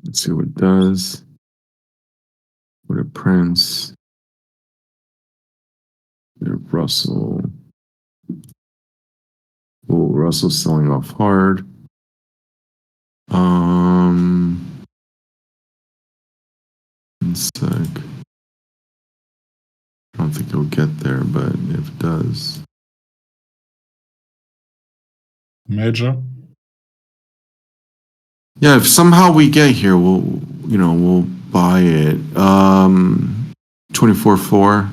Let's see what it does. What it prints. Russell. Oh, Russell's selling off hard. One sec. I don't think it'll get there, but if it does. Major. Yeah, if somehow we get here, we'll buy it. 24.4.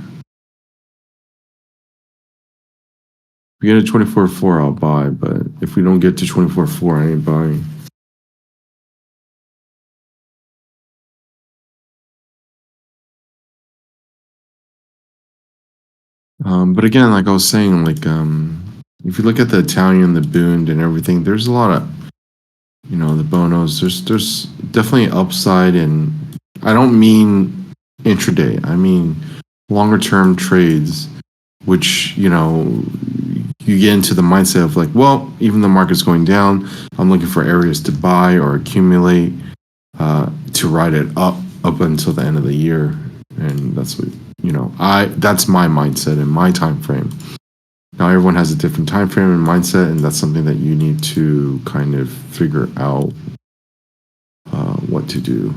If we get a 24.4, I'll buy, but if we don't get to 24.4, I ain't buying. But again, like I was saying, if you look at the Italian, the Bund, and everything, there's a lot of, the Bonos. There's definitely upside, and I don't mean intraday. I mean longer term trades, which you get into the mindset of like, well, even the market's going down, I'm looking for areas to buy or accumulate to ride it up until the end of the year, and that's what that's my mindset and my time frame. Now everyone has a different time frame and mindset, and that's something that you need to kind of figure out what to do.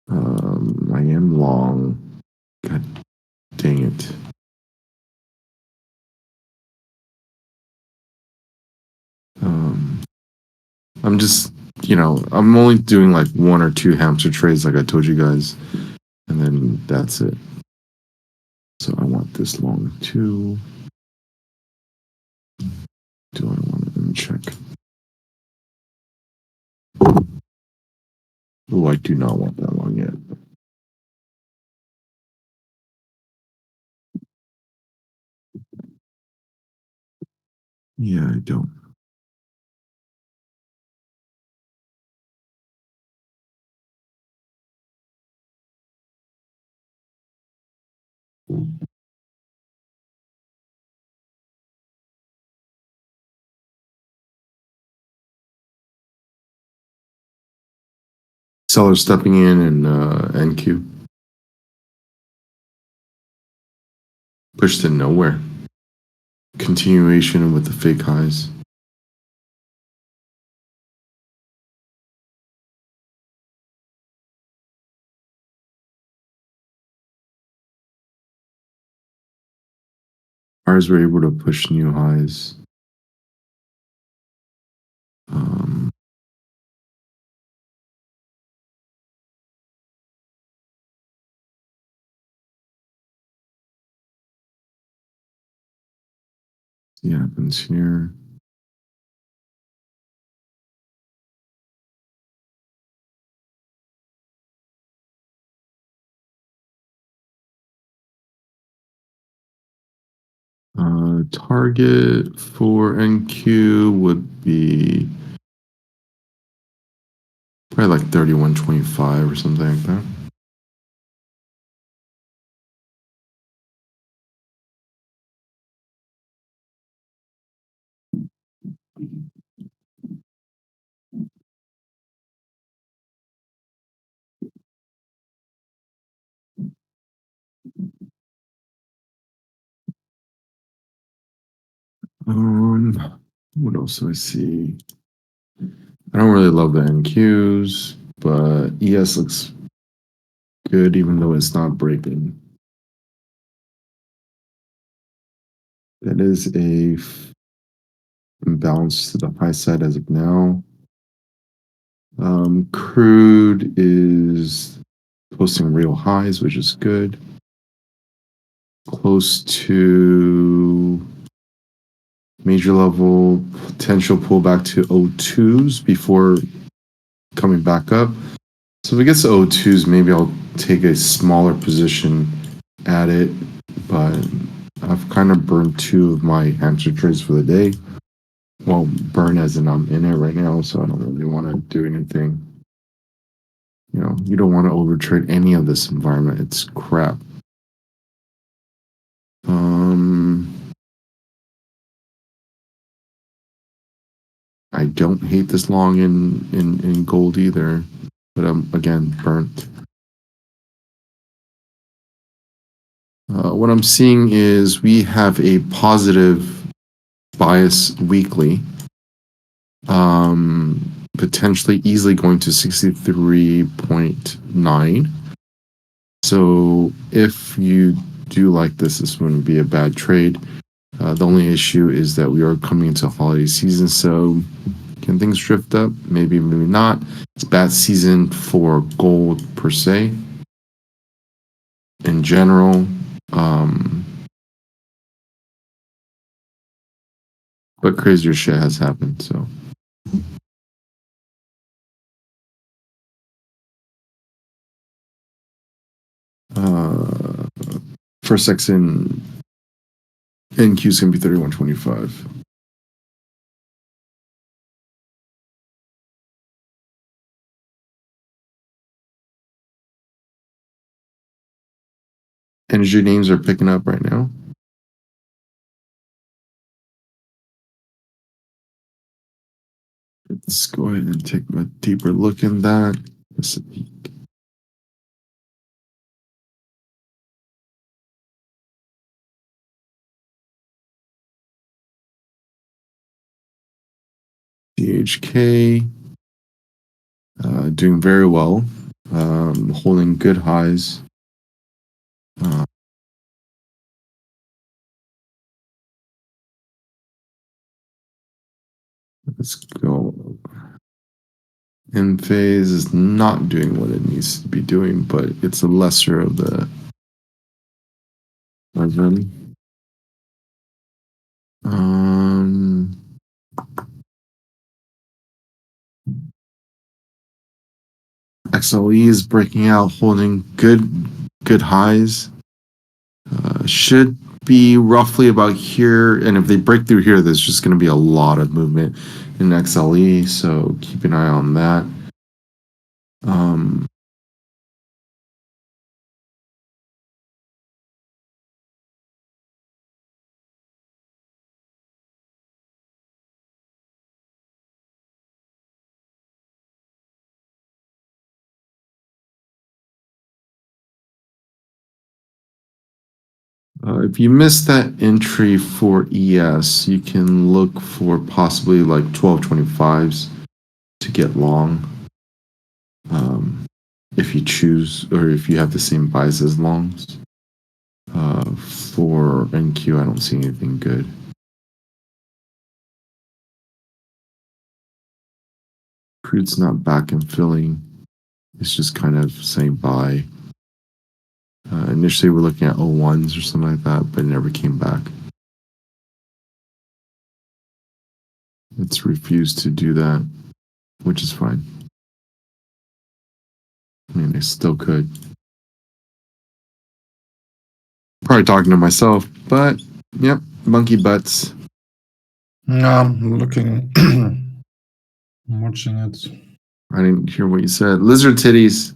I am long. God dang it. I'm just, I'm only doing like one or two hamster trades, like I told you guys, and then that's it. So I want this long too. Do I want to uncheck? Oh, I do not want that long yet. Yeah, I don't. Seller stepping in NQ. Pushed to nowhere. Continuation with the fake highs. Buyers were able to push new highs. See what happens here. Target for NQ would be probably like 31.25 or something like that. What else do I see? I don't really love the NQs, but ES looks good even though it's not breaking. That is a imbalance to the high side as of now. Crude is posting real highs, which is good. Close to major level, potential pullback to O2s before coming back up. So if it gets to O2s, maybe I'll take a smaller position at it, but I've kind of burned two of my hamster trades for the day. Well, burn as in I'm in it right now, so I don't really want to do anything. You don't want to overtrade any of this environment. It's crap. I don't hate this long in gold either, but I'm again burnt. What I'm seeing is we have a positive bias weekly, potentially easily going to 63.9. So if you do like this wouldn't be a bad trade. The only issue is that we are coming into holiday season, so can things drift up? Maybe, maybe not. It's bad season for gold per se. In general, but crazier shit has happened. So first section NQ is gonna be 31.25. Energy names are picking up right now. Let's go ahead and take a deeper look in that. DHK doing very well, holding good highs. Let's go. Enphase is not doing what it needs to be doing, but it's a lesser of the them. XLE is breaking out, holding good highs. Should be roughly about here, and if they break through here, there's just going to be a lot of movement in XLE, so keep an eye on that. If you missed that entry for ES, you can look for possibly like 1225s to get long. If you choose, or if you have the same buys as longs. For NQ, I don't see anything good. Crude's not back and filling. It's just kind of saying buy. Initially, we're looking at 01s or something like that, but it never came back. It's refused to do that, which is fine. I mean, I still could. Probably talking to myself, but yep, monkey butts. I'm looking, I'm watching it. I didn't hear what you said. Lizard titties.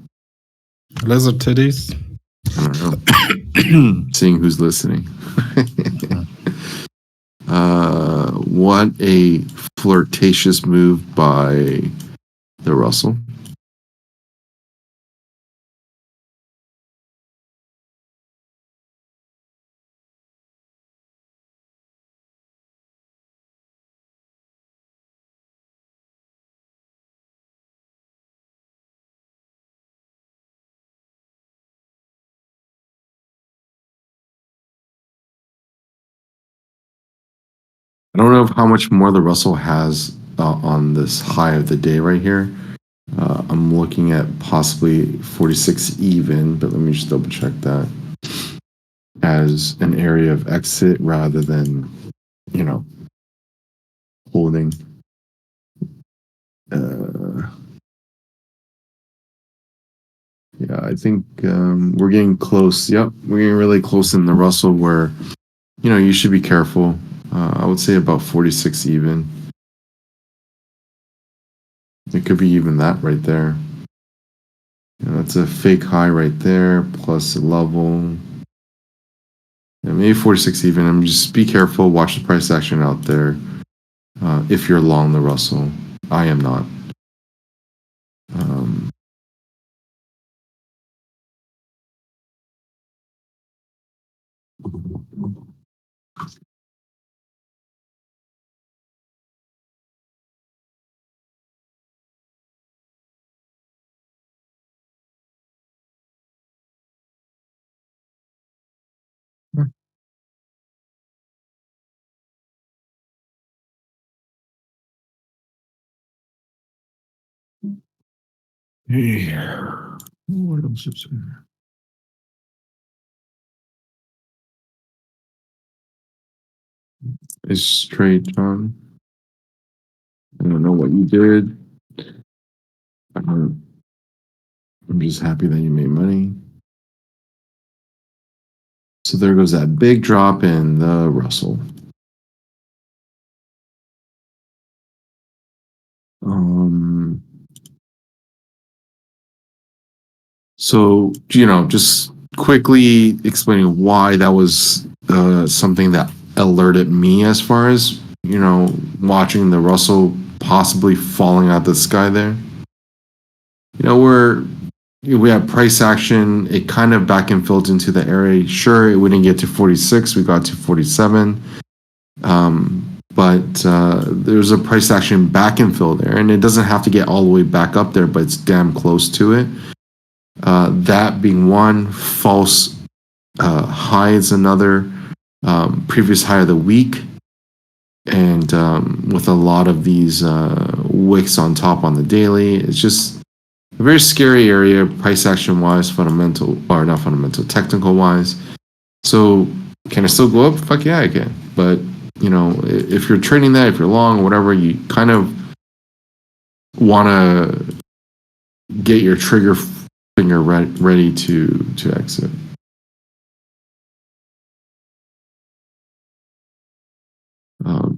Lizard titties. I don't know. Seeing who's listening. What a flirtatious move by the Russell. I don't know how much more the Russell has on this high of the day right here. I'm looking at possibly 46 even, but let me just double check that as an area of exit rather than, you know, holding. Yeah, I think we're getting close. Yep, we're getting really close in the Russell where, you know, you should be careful. I would say about 46 even. It could be even that right there. That's a fake high right there, plus a level. Yeah, maybe 46 even. Just be careful. Watch the price action out there. if you're long the Russell. I am not. Yeah. What else is there? It's straight, John. I don't know what you did. I'm just happy that you made money. So there goes that big drop in the Russell. So, just quickly explaining why that was something that alerted me as far as, watching the Russell possibly falling out the sky there. We had price action. It kind of back and filled into the area. Sure, it wouldn't get to 46. We got to 47. But there's a price action back and fill there. And it doesn't have to get all the way back up there, but it's damn close to it. That being one, false high is another, previous high of the week, and with a lot of these wicks on top on the daily, it's just a very scary area, price action wise, fundamental, or not fundamental, technical wise. So, can I still go up? Fuck yeah, I can. But, if you're trading that, if you're long or whatever, you kind of want to get your trigger finger ready to exit.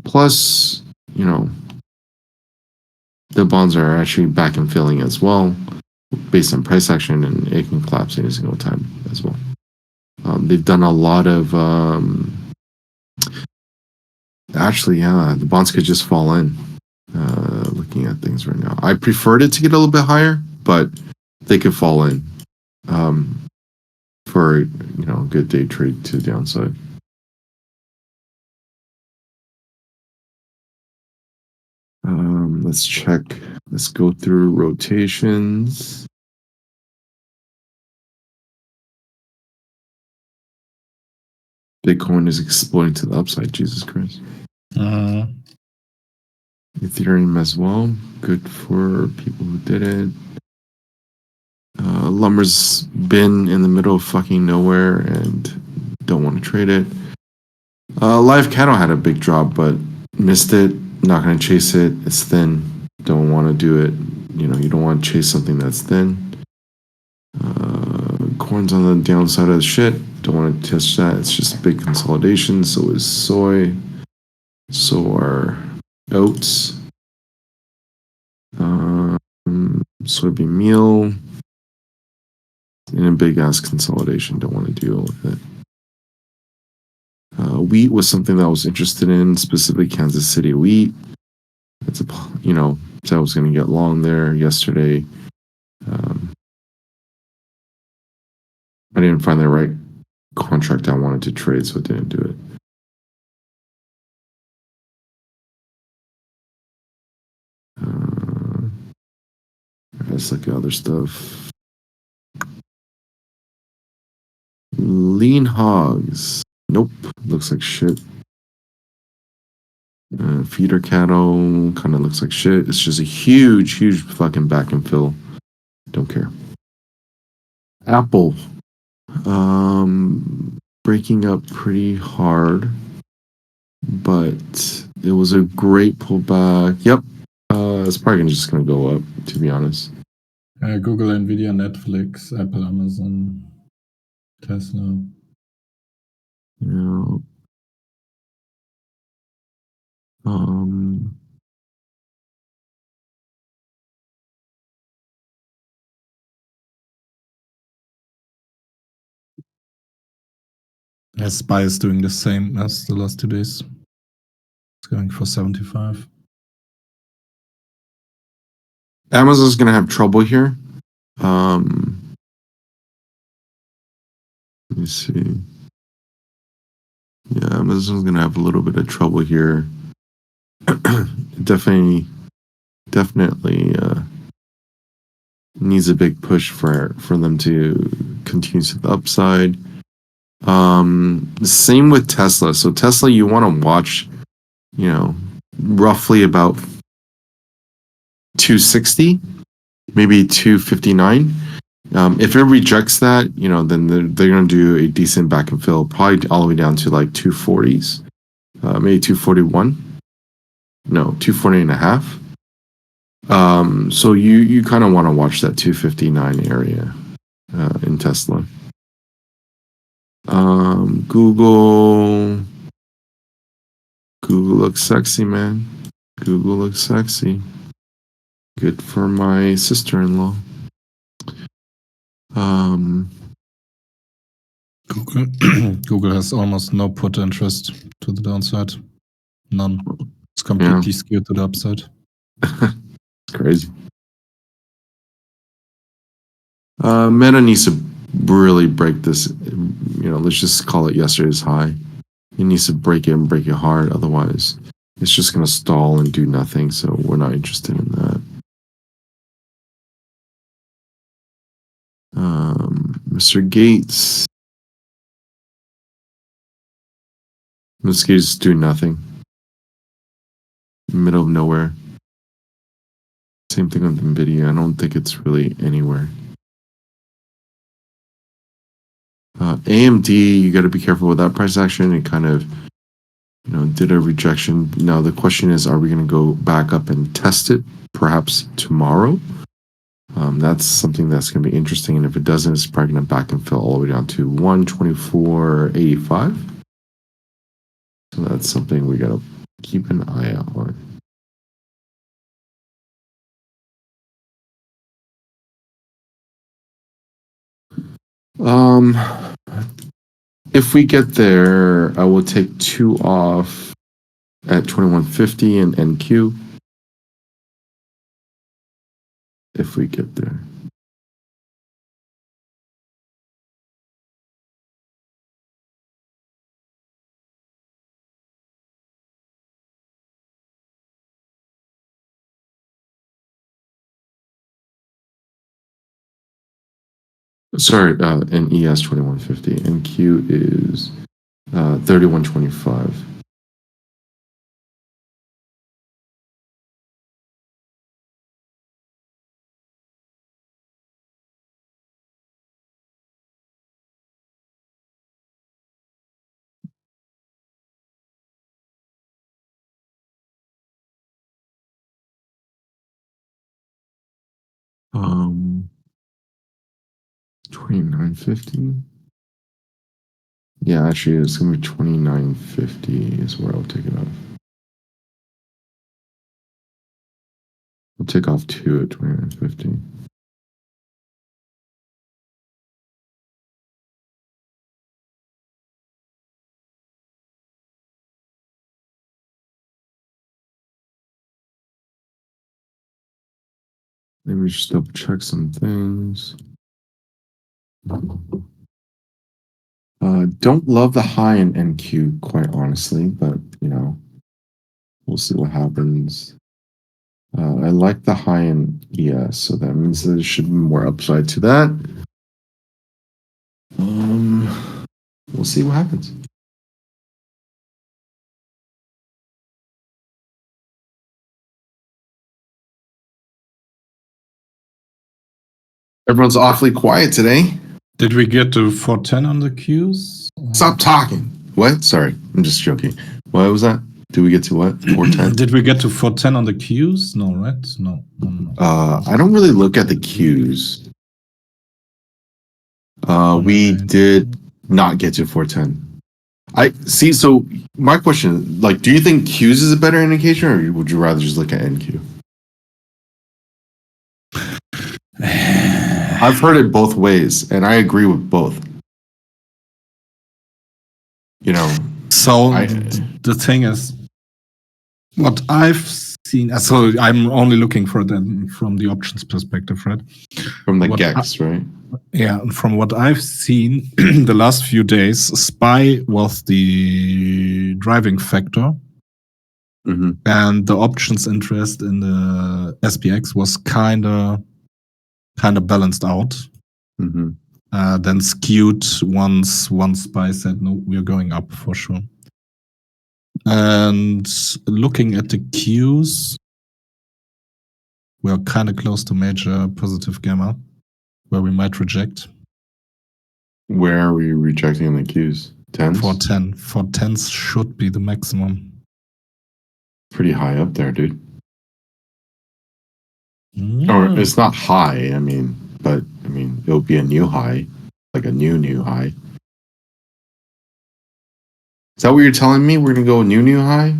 Plus, the bonds are actually back and filling as well, based on price action, and it can collapse any single time as well. They've done a lot of actually, yeah, the bonds could just fall in. Looking at things right now, I preferred it to get a little bit higher, but they could fall in for a good day trade to the downside. Let's check. Let's go through rotations. Bitcoin is exploding to the upside. Jesus Christ. Ethereum as well. Good for people who did it. Lumber's been in the middle of fucking nowhere and don't want to trade it. Live cattle had a big drop, but missed it. Not going to chase it. It's thin. Don't want to do it. You don't want to chase something that's thin. Corn's on the downside of the shit. Don't want to touch that. It's just a big consolidation. So is soy. So are oats. Soybean meal. In a big ass consolidation. Don't want to deal with it. Wheat was something that I was interested in, specifically Kansas City wheat. It's so I was going to get long there yesterday. I didn't find the right contract I wanted to trade, so I didn't do it. Let's look at other stuff. Lean hogs. Nope. Looks like shit. Feeder cattle kind of looks like shit. It's just a huge fucking back and fill. Don't care. Apple. Breaking up pretty hard, but it was a great pullback. Yep. It's probably just gonna go up, to be honest. Google, Nvidia, Netflix, Apple, Amazon, Tesla. SPY is doing the same as the last 2 days. It's going for 75. Amazon's going to have trouble here. Let me see. Yeah, Amazon's going to have a little bit of trouble here. definitely needs a big push for them to continue to the upside. Same with Tesla. So Tesla, you want to watch, roughly about 260, maybe 259. If it rejects that, then they're going to do a decent back and fill, probably all the way down to like 240s, maybe 241. No, 240 and a half. So you kind of want to watch that 259 area in Tesla. Google looks sexy, man. Google looks sexy. Good for my sister-in-law. Google has almost no put interest to the downside. None. It's completely skewed to the upside. It's crazy. Meta needs to really break this. Let's just call it yesterday's high. It needs to break it and break it hard. Otherwise, it's just going to stall and do nothing. So we're not interested in that. Mr. Gates. Mr. Gates is doing nothing. Middle of nowhere. Same thing with NVIDIA. I don't think it's really anywhere. AMD, you got to be careful with that price action. It kind of, did a rejection. Now the question is, are we going to go back up and test it perhaps tomorrow? That's something that's going to be interesting. And if it doesn't, it's probably going to back and fill all the way down to 124.85. So that's something we got to keep an eye out on. If we get there, I will take 2 off at 2150 and NQ. If we get there. Sorry, in ES 2150. NQ is 3125. Um, 2950. Yeah, actually, it's gonna be 2950 is where I'll take it off. I'll take off 2 at 2950. Let me just double check some things. Don't love the high in NQ, quite honestly, but we'll see what happens. I like the high in ES, so that means there should be more upside to that. We'll see what happens. Everyone's awfully quiet today. Did we get to 410 on the Qs? Stop talking. What? Sorry, I'm just joking. What was that? Did we get to what? 410? Did we get to 410 on the Qs? No, right? No. I don't really look at the Qs. We did not get to 410. I see. So my question, do you think Qs is a better indication, or would you rather just look at NQ? I've heard it both ways, and I agree with both. So the thing is, what I've seen, so I'm only looking for them from the options perspective, right? From the What GEX, right? Yeah, and from what I've seen the last few days, SPY was the driving factor, Mm-hmm. and the options interest in the SPX was kind of balanced out. Mm-hmm. Then skewed once SPY said no, we're going up for sure. And looking at the Qs, we're kind of close to major positive gamma, where we might reject. Where are we rejecting the Qs? 10s? For 10s should be the maximum. Pretty high up there, dude. Or it's not high, but it'll be a new high, like a new high. Is that what you're telling me? We're gonna go new high?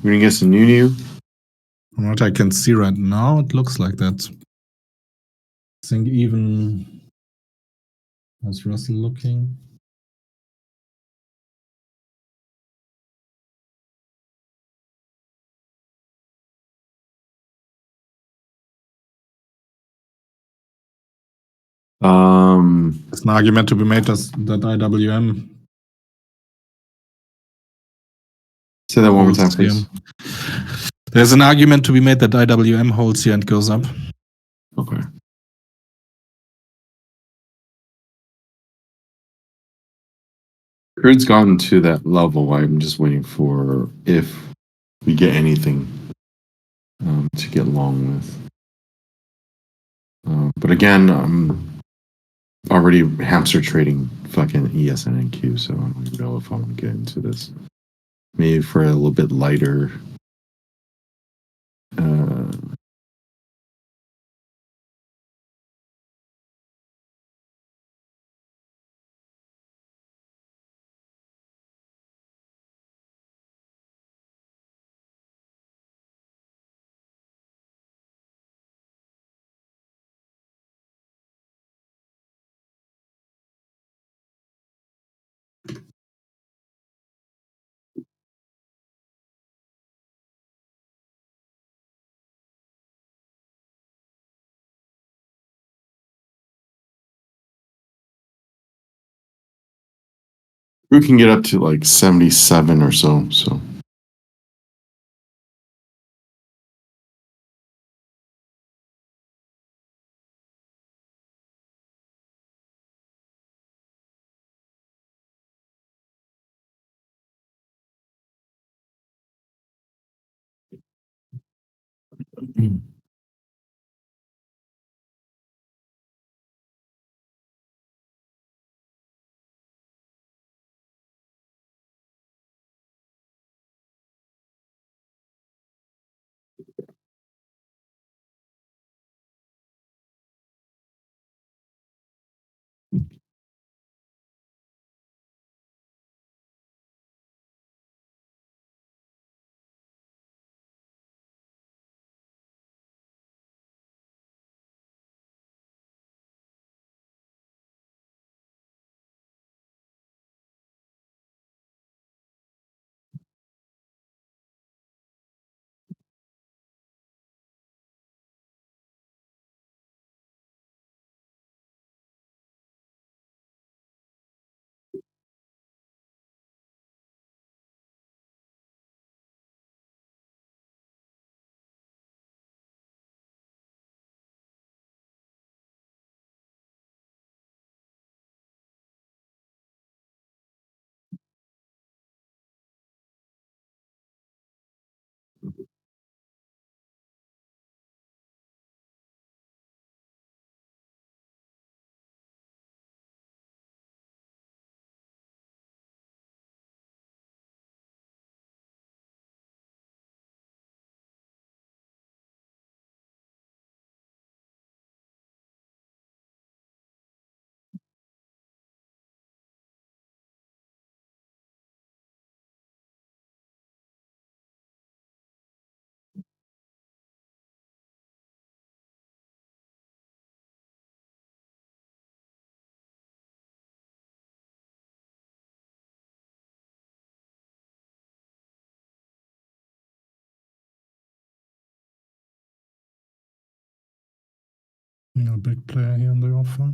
We're gonna get some new? From what I can see right now, it looks like that. I think even, how's Russell looking? There's an argument to be made that IWM. Say that one more time, please. There's an argument to be made that IWM holds here and goes up. Okay. Crude's gotten to that level. I'm just waiting for if we get anything to get long with. But again, I'm already hamster trading fucking ESNNQ, so I don't even know if I want to get into this. Maybe for a little bit lighter. We can get up to like 77 or so. A big player here in the offer.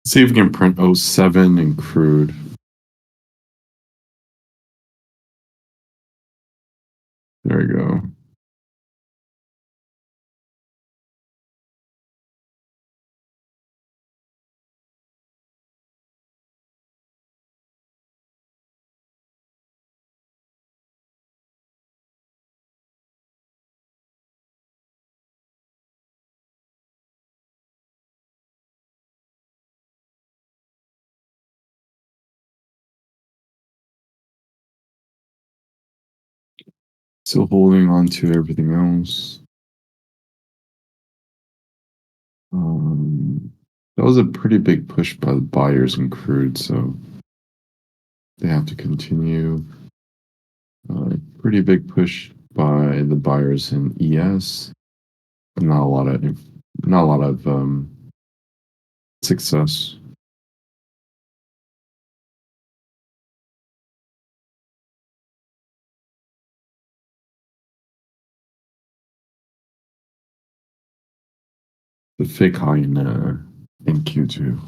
See if we can print 07 in crude. There we go. Still holding on to everything else. That was a pretty big push by the buyers in crude, so they have to continue. Pretty big push by the buyers in ES. Not a lot of success. The fake high in Q2.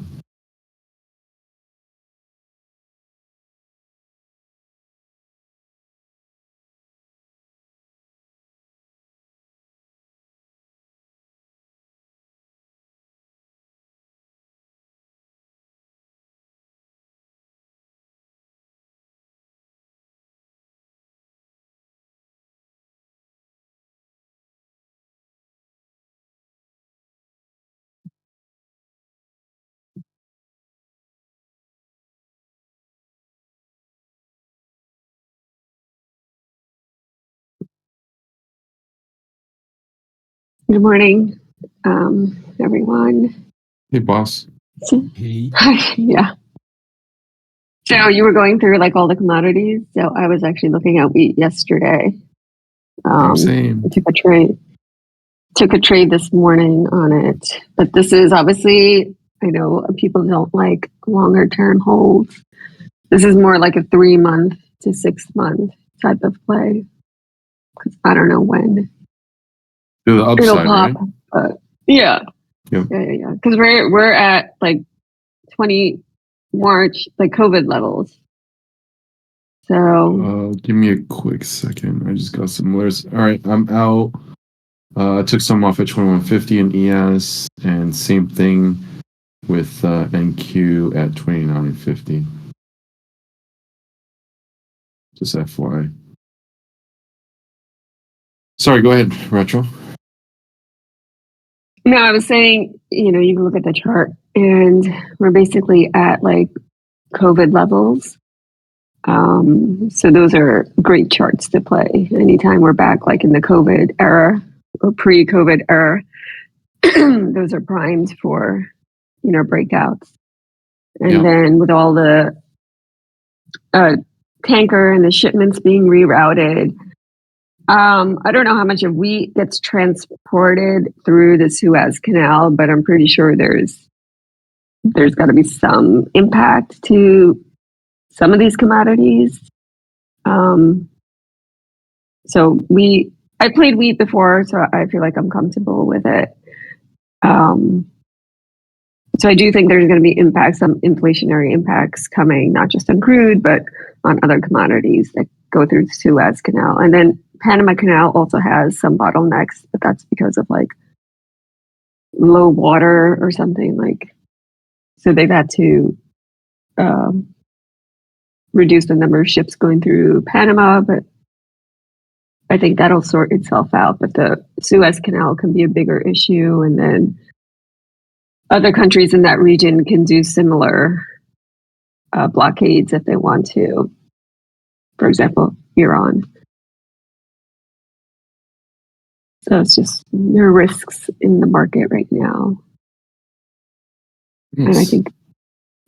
Good morning, everyone. Hey, boss. Hey. Yeah. So you were going through like all the commodities. So I was actually looking at wheat yesterday. Same. Took a trade this morning on it, but this is obviously, I know people don't like longer term holds. This is more like a 3 month to 6 month type of play. Cause I don't know when To the it'll upside, pop, right? but yeah. Yep. Yeah. Cause we're at like 20 March, like COVID levels. So Give me a quick second. I just got some alerts. All right, I'm out. I took some off at 2150 in ES, and same thing with NQ at 29.50. Just FYI. Sorry, go ahead, Retro. no, I was saying, you can look at the chart and we're basically at like COVID levels. So those are great charts to play anytime we're back like in the COVID era or pre-COVID era. Those are primed for, breakouts. And Yeah. then with all the tanker and the shipments being rerouted, I don't know how much of wheat gets transported through the Suez Canal, but I'm pretty sure there's got to be some impact to some of these commodities. So I played wheat before, so I feel like I'm comfortable with it. So I do think there's going to be impacts, some inflationary impacts coming, not just on crude, but on other commodities that go through the Suez Canal. And then Panama Canal also has some bottlenecks, but that's because of like low water or something like. So they've had to reduce the number of ships going through Panama, but I think that'll sort itself out. But the Suez Canal can be a bigger issue, and then other countries in that region can do similar blockades if they want to. For example, Iran. So it's just there are risks in the market right now, and I think.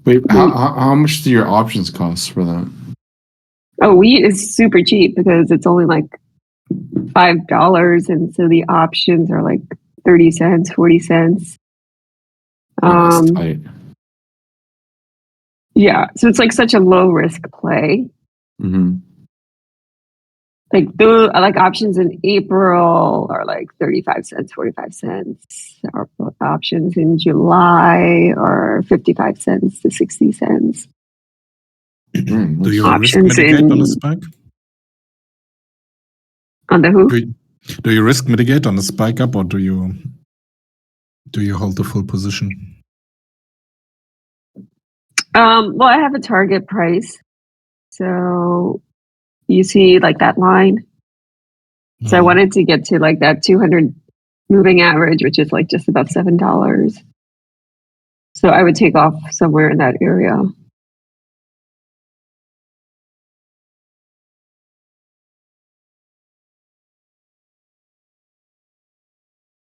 Wait, how much do your options cost for that? Oh, wheat is super cheap because it's only like $5, and so the options are like 30 cents, 40 cents. That's tight. Yeah, so it's like such a low risk play. Mm-hmm. Like options in April are like 35 cents, 45 cents. Or options in July are 55 cents to 60 cents. Do you risk Options mitigate on in- a spike? On the who? Do you risk mitigate on a spike up, or do you hold the full position? Well, I have a target price. So you see like that line. So I wanted to get to like that 200 moving average, which is like just above $7. So I would take off somewhere in that area.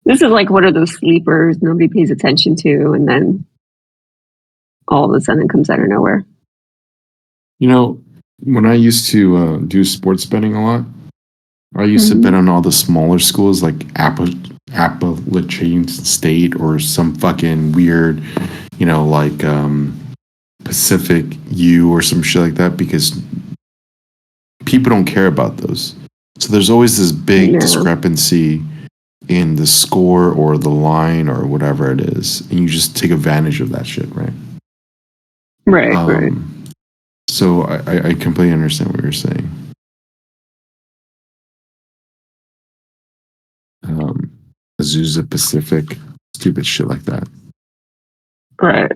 This is like one of those sleepers nobody pays attention to, and then all of a sudden it comes out of nowhere. When I used to do sports betting a lot, I used to bet on all the smaller schools like Appalachian State or some fucking weird, like Pacific U or some shit like that, because people don't care about those. So there's always this big discrepancy in the score or the line or whatever it is, and you just take advantage of that shit, right? Right. So I completely understand what you're saying. Azusa Pacific, stupid shit like that. Right.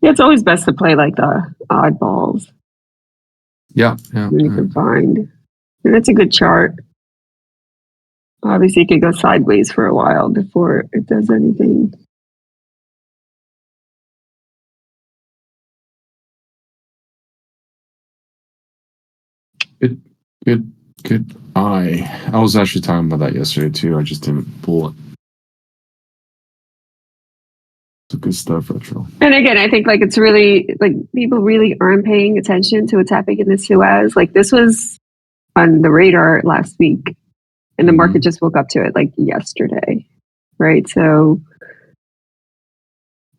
Yeah, it's always best to play like the oddballs. Yeah. When you can find. And it's a good chart. Obviously, it could go sideways for a while before it does anything. Good eye. I was actually talking about that yesterday too. I just didn't pull it. It's good stuff, Retro. And again, I think like it's really like people really aren't paying attention to what's happening in the Suez. Like this was on the radar last week, and the Mhm. market just woke up to it like yesterday, right? So,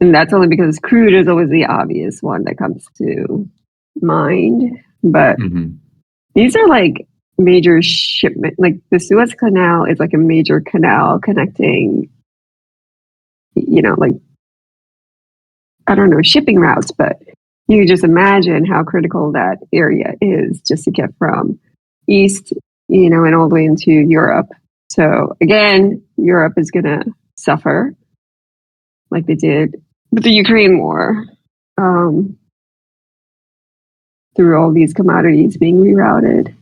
and that's only because crude is always the obvious one that comes to mind, but Mhm. these are like major shipment, like the Suez Canal is like a major canal connecting, like, I don't know, shipping routes, but you can just imagine how critical that area is just to get from east, and all the way into Europe. So again, Europe is going to suffer like they did with the Ukraine war, um, through all these commodities being rerouted.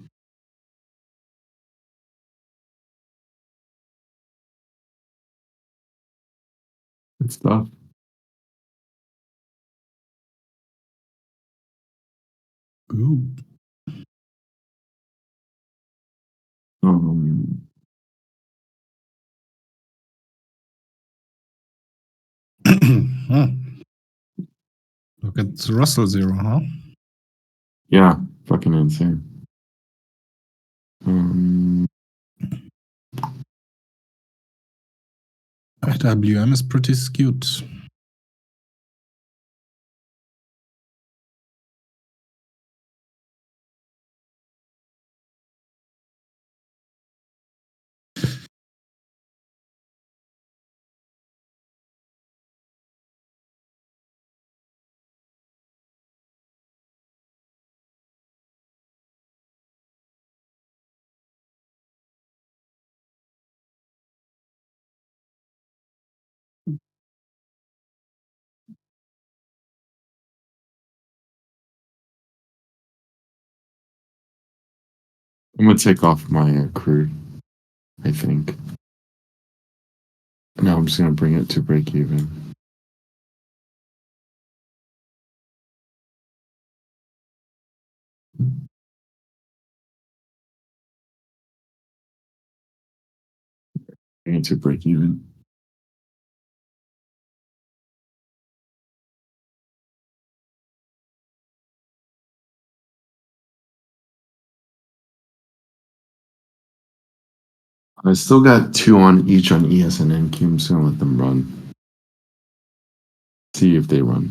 Good stuff. Ooh. Um, Huh. Look at Russell Zero, huh? yeah, fucking insane. Um, IWM is pretty skewed. I'm gonna take off my crude, I think. No, I'm just gonna bring it to break even. Bring it to break even. I still got 2 on each on ES and NQ. I'm just gonna let them run. See if they run.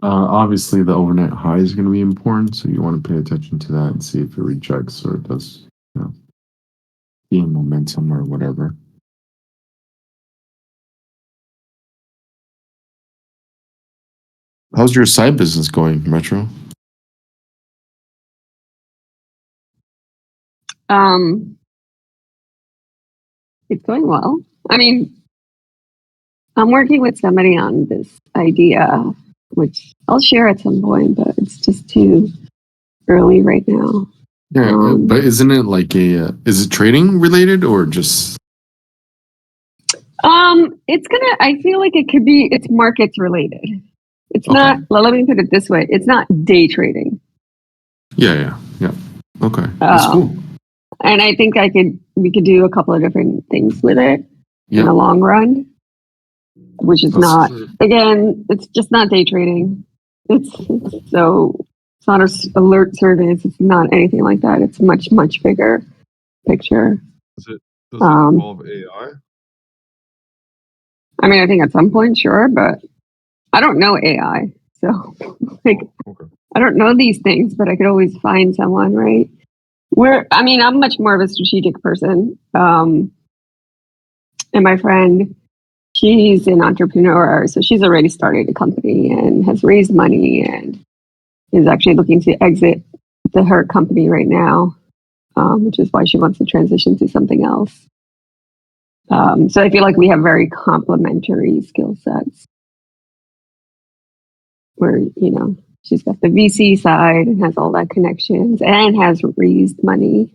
Obviously, the overnight high is going to be important, so you want to pay attention to that and see if it rejects or it does, gain momentum or whatever. How's your side business going, Metro? Um, it's going well. I mean, I'm working with somebody on this idea, which I'll share at some point, but it's just too early right now. Yeah, but isn't it like is it trading related or just? I feel like it's markets related. It's Okay. not, well, let me put it this way. It's not day trading. Yeah. Okay, that's cool. And I think we could do a couple of different things with it in Yeah, the long run, which is That's- not, again, it's just not day trading. It's not an alert service. It's not anything like that. It's much, much bigger picture. Does it Um, involve AI? I mean, I think at some point, sure, but I don't know AI. So, like, Okay. I don't know these things, but I could always find someone, right? I'm much more of a strategic person. And my friend, she's an entrepreneur. So she's already started a company and has raised money and is actually looking to exit her company right now, which is why she wants to transition to something else. So I feel like we have very complementary skill sets where, she's got the VC side and has all that connections and has raised money,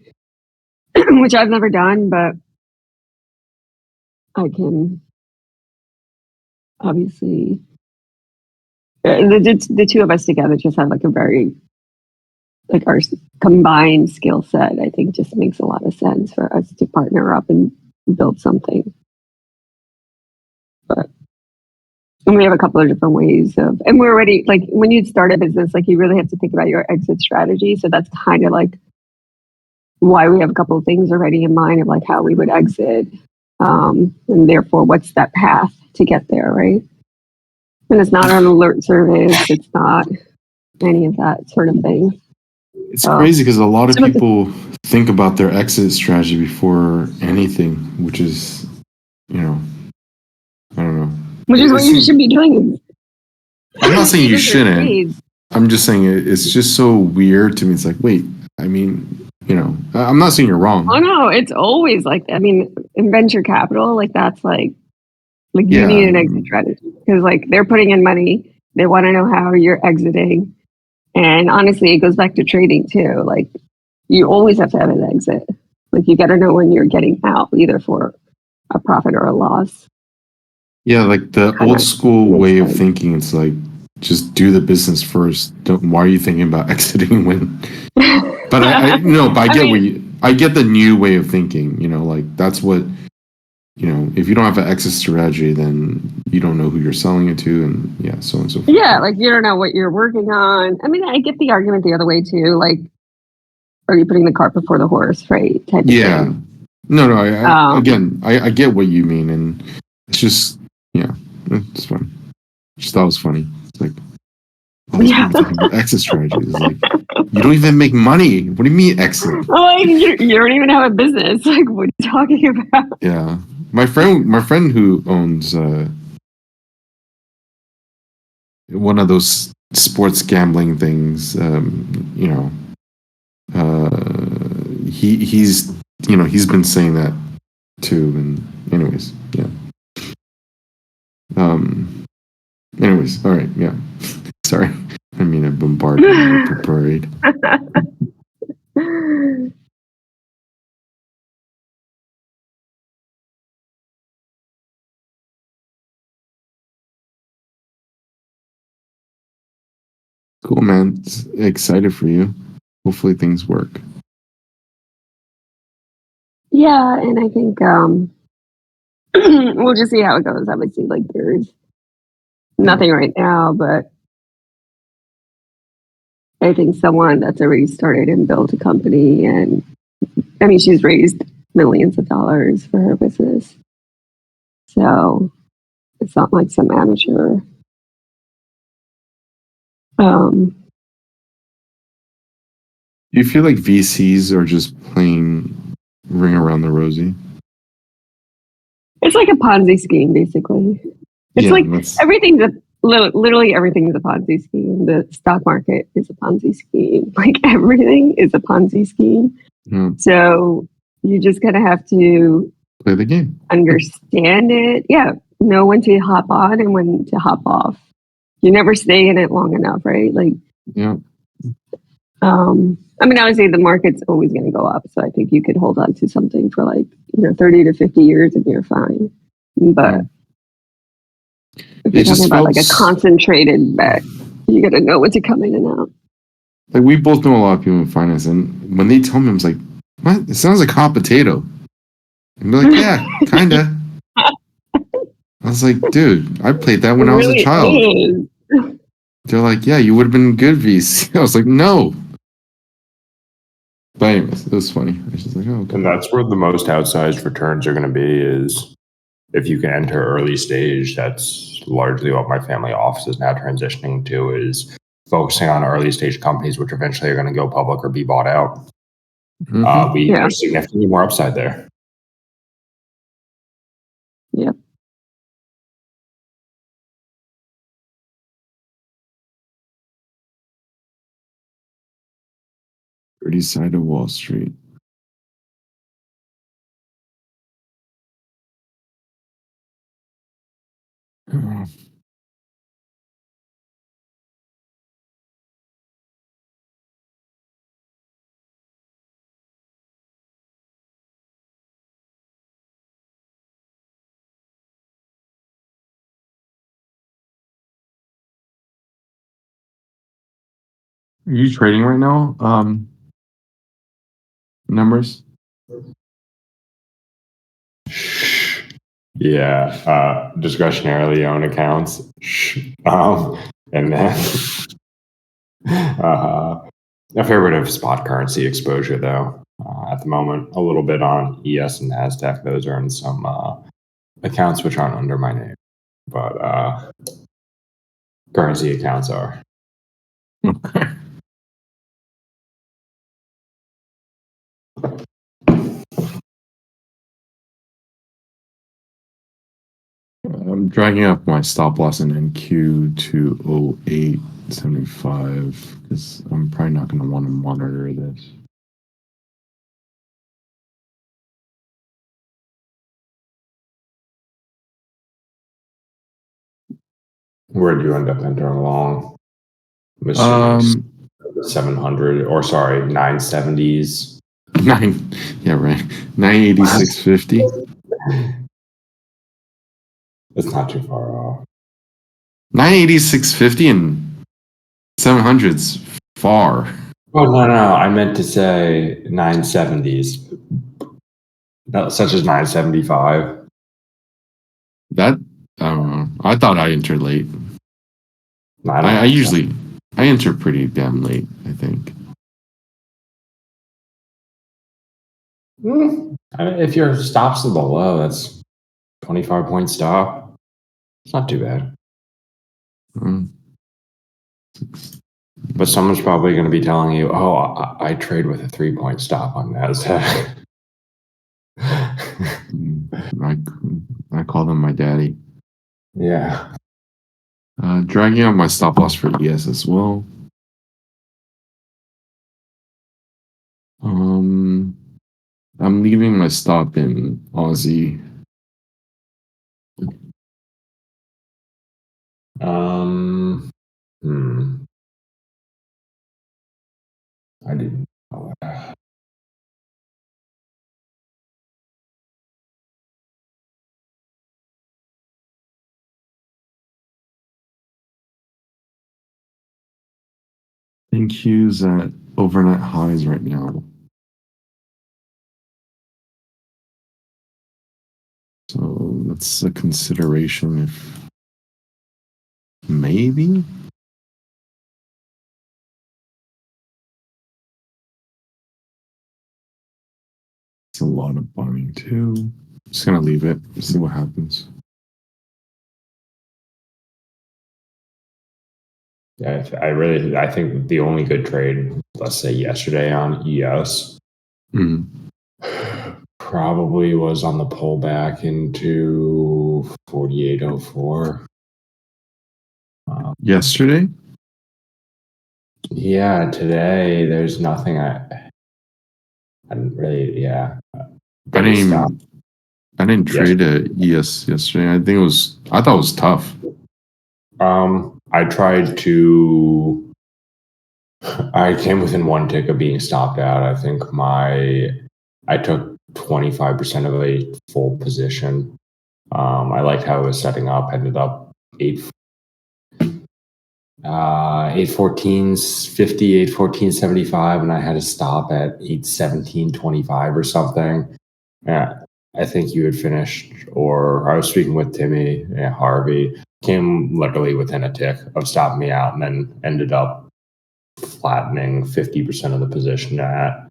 which I've never done, but I can obviously, the two of us together just have like a very like our combined skill set, I think just makes a lot of sense for us to partner up and build something. But and we have a couple of different ways of, and we're already like when you start a business, like you really have to think about your exit strategy. So that's kind of like why we have a couple of things already in mind of like how we would exit, and therefore what's that path to get there, right? And it's not an alert service. It's not any of that sort of thing. It's crazy because a lot of people think about their exit strategy before anything, which is, I don't know. Which is what you should be doing. I'm not saying you shouldn't. I'm just saying it's just so weird to me. It's like, wait, I mean, I'm not saying you're wrong. Oh no, it's always like that. I mean, in venture capital, like that's like you need an exit strategy because like they're putting in money. They want to know how you're exiting. And honestly, it goes back to trading too. Like you always have to have an exit. Like you got to know when you're getting out, either for a profit or a loss. Yeah, like the old school way of thinking, it's like just do the business first. Why are you thinking about exiting when? But I get I get the new way of thinking. Like that's what if you don't have an exit strategy, then you don't know who you're selling it to, and so on and so forth. Yeah, like you don't know what you're working on. I mean, I get the argument the other way too. Like, are you putting the cart before the horse, right? Type of thing. No. I get what you mean, and it's just it's fun. Just thought it was funny. It's like exit strategies. It's like you don't even make money. What do you mean exit? Like you don't even have a business. Like what are you talking about? Yeah, my friend who owns one of those sports gambling things. He's been saying that too. And anyways, all right, sorry, I mean I bombarded the parade. Cool, man. Excited for you. Hopefully things work. Yeah, and I think we'll just see how it goes. Obviously, like there's nothing right now, but I think someone that's already started and built a company, and I mean, she's raised millions of dollars for her business. So it's not like some amateur. Do you feel like VCs are just playing ring around the rosy? It's like a Ponzi scheme, basically. It's like literally everything is a Ponzi scheme. The stock market is a Ponzi scheme. Like everything is a Ponzi scheme. Yeah. So you just kind of have to play the game, understand it. Yeah, know when to hop on and when to hop off. You never stay in it long enough, right? Like, yeah. I mean, obviously the market's always going to go up. So I think you could hold on to something for 30 to 50 years and you're fine. But if you're talking about like a concentrated bet, you got to know when to come in and out. Like we both know a lot of people in finance, and when they tell me, I'm like, what? It sounds like hot potato. And they're like, yeah, kind of. I was like, dude, I played that when I was a child. They're like, yeah, you would have been good VC. I was like, no. But anyways, it was funny. I was just like, oh, okay. And that's where the most outsized returns are going to be is if you can enter early stage. That's largely what my family office is now transitioning to, is focusing on early stage companies, which eventually are going to go public or be bought out. Mm-hmm. There's significantly more upside there. Yep. Pretty side of Wall Street. Oh. Are you trading right now? Numbers? Yeah, discretionarily owned accounts. And then a fair bit of spot currency exposure, though, at the moment. A little bit on ES and NASDAQ. Those are in some accounts which aren't under my name, but currency accounts are. Okay. I'm dragging up my stop loss in NQ to 0875 because I'm probably not going to want to monitor this. Where do you end up entering long? I'm assuming 700 or sorry, 970s. Yeah, right. 986.50. It's not too far off. 986.50 and 700's far. Oh no, I meant to say 970s. Such as 975. That I don't know. I thought I entered late. No, I enter pretty damn late, I think. I mean, if your stops are below, that's 25-point stop. It's not too bad. Mm. But someone's probably going to be telling you, "Oh, I trade with a 3-point stop on Nasdaq." I call them my daddy. Yeah. Dragging out my stop loss for ES as well. I'm leaving my stop in Aussie. I didn't know that. NQ's at overnight highs right now. So that's a consideration if maybe. It's a lot of buying too. Just gonna leave it, see what happens. Yeah, I think the only good trade, let's say yesterday on ES, probably was on the pullback into 4804. Yesterday? Yeah, today there's nothing. I didn't really. Yeah, I didn't trade a ES yesterday. I thought it was tough. I tried to. I came within one tick of being stopped out. I think I took 25% of a full position. I liked how it was setting up. Ended up 814.50, 814.75, and I had to stop at 817.25 or something. Yeah, I think you had finished, or I was speaking with Timmy, Harvey, came literally within a tick of stopping me out, and then ended up flattening 50% of the position at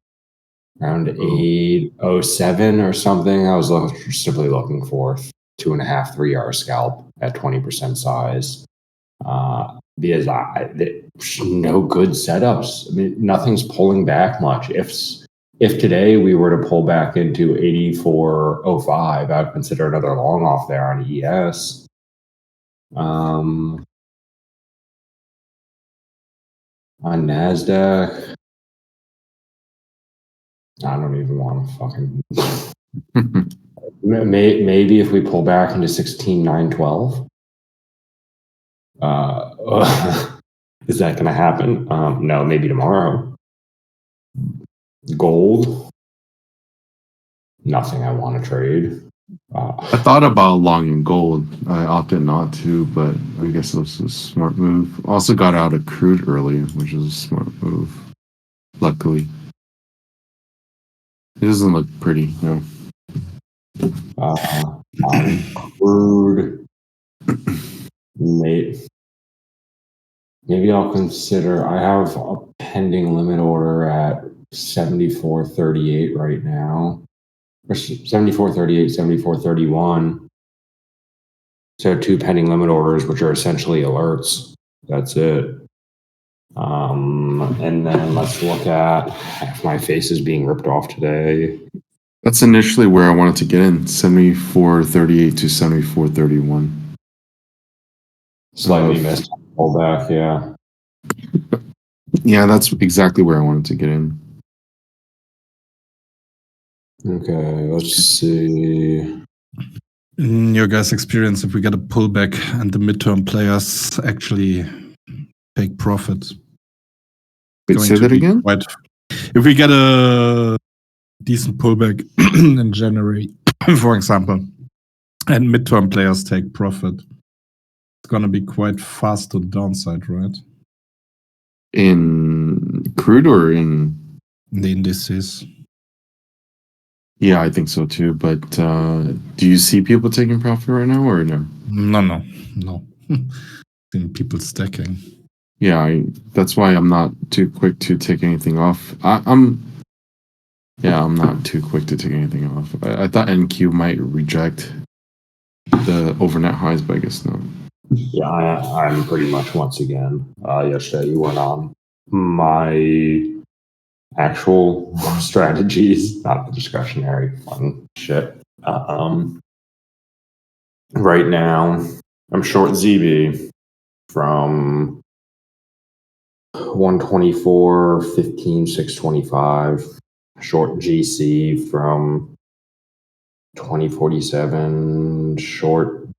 around 807 or something. I was simply looking for 2.5, 3 hour scalp at 20% size. Because no good setups. I mean, nothing's pulling back much. If today we were to pull back into 84.05, I'd consider another long off there on ES. On NASDAQ, I don't even want to fucking. Maybe if we pull back into 16,912. Is that going to happen? No, maybe tomorrow. Gold, nothing I want to trade. I thought about long in gold. I opted not to, but I guess it was a smart move. Also got out of crude early, which is a smart move. move. Luckily, it doesn't look pretty. No. On crude, maybe I'll consider. I have a pending limit order at 74.38 right now, or 74.38, 74.31. So 2 pending limit orders, which are essentially alerts. That's it. And then let's look at if my face is being ripped off today. That's initially where I wanted to get in, 74.38 to 74.31. Slightly missed pullback, yeah. Yeah, that's exactly where I wanted to get in. Okay, let's see. In your guys' experience, if we get a pullback and the midterm players actually take profit, Wait, say that again? If we get a decent pullback in January, for example, and midterm players take profit, it's going to be quite fast to the downside, right? In crude or in The indices. Yeah, I think so too. But do you see people taking profit right now or no? No. Seen people stacking. Yeah, that's why I'm not too quick to take anything off. I'm not too quick to take anything off. I thought NQ might reject the overnight highs, but I guess no. Yeah, I'm pretty much once again. Yesterday you weren't on my actual strategies, not the discretionary fun shit. Right now, I'm short ZB from 124.15, 625. Short GC from 2047. Short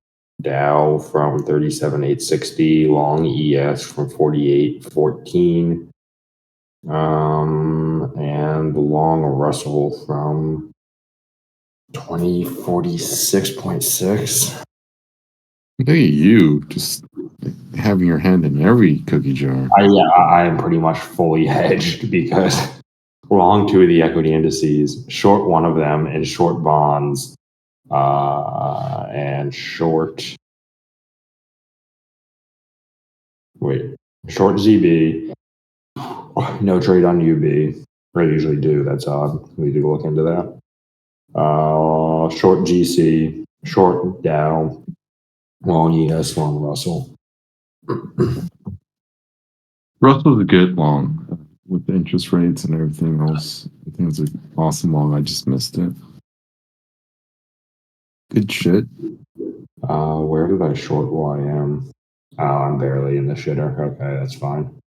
Dow from 37,860. Long ES from 48.14. And long Russell from 2046.6. Look at you, just having your hand in every cookie jar. I am pretty much fully hedged because long 2 of the equity indices, short 1 of them, and short bonds, and short ZB. No trade on UB. I usually do. That's odd. We need to look into that. Short GC, short Dow, long ES, long Russell. Russell's a good long with the interest rates and everything else. I think it's an awesome long. I just missed it. Good shit. Where did I short YM? Oh, I'm barely in the shitter. Okay, that's fine.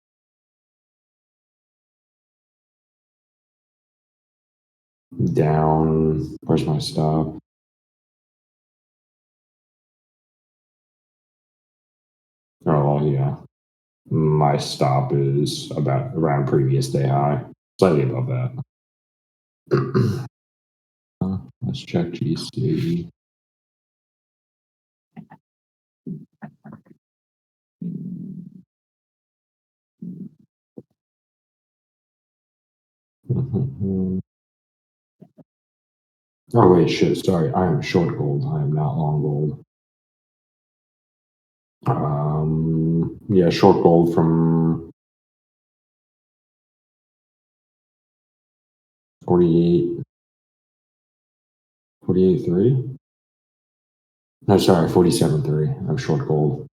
Down. Where's my stop? Oh, yeah. My stop is about around previous day high, slightly above that. Let's check GC. Oh, wait, shit. Sorry. I am short gold. I am not long gold. Yeah, short gold from 48.3. No, sorry, 47.3. I'm short gold.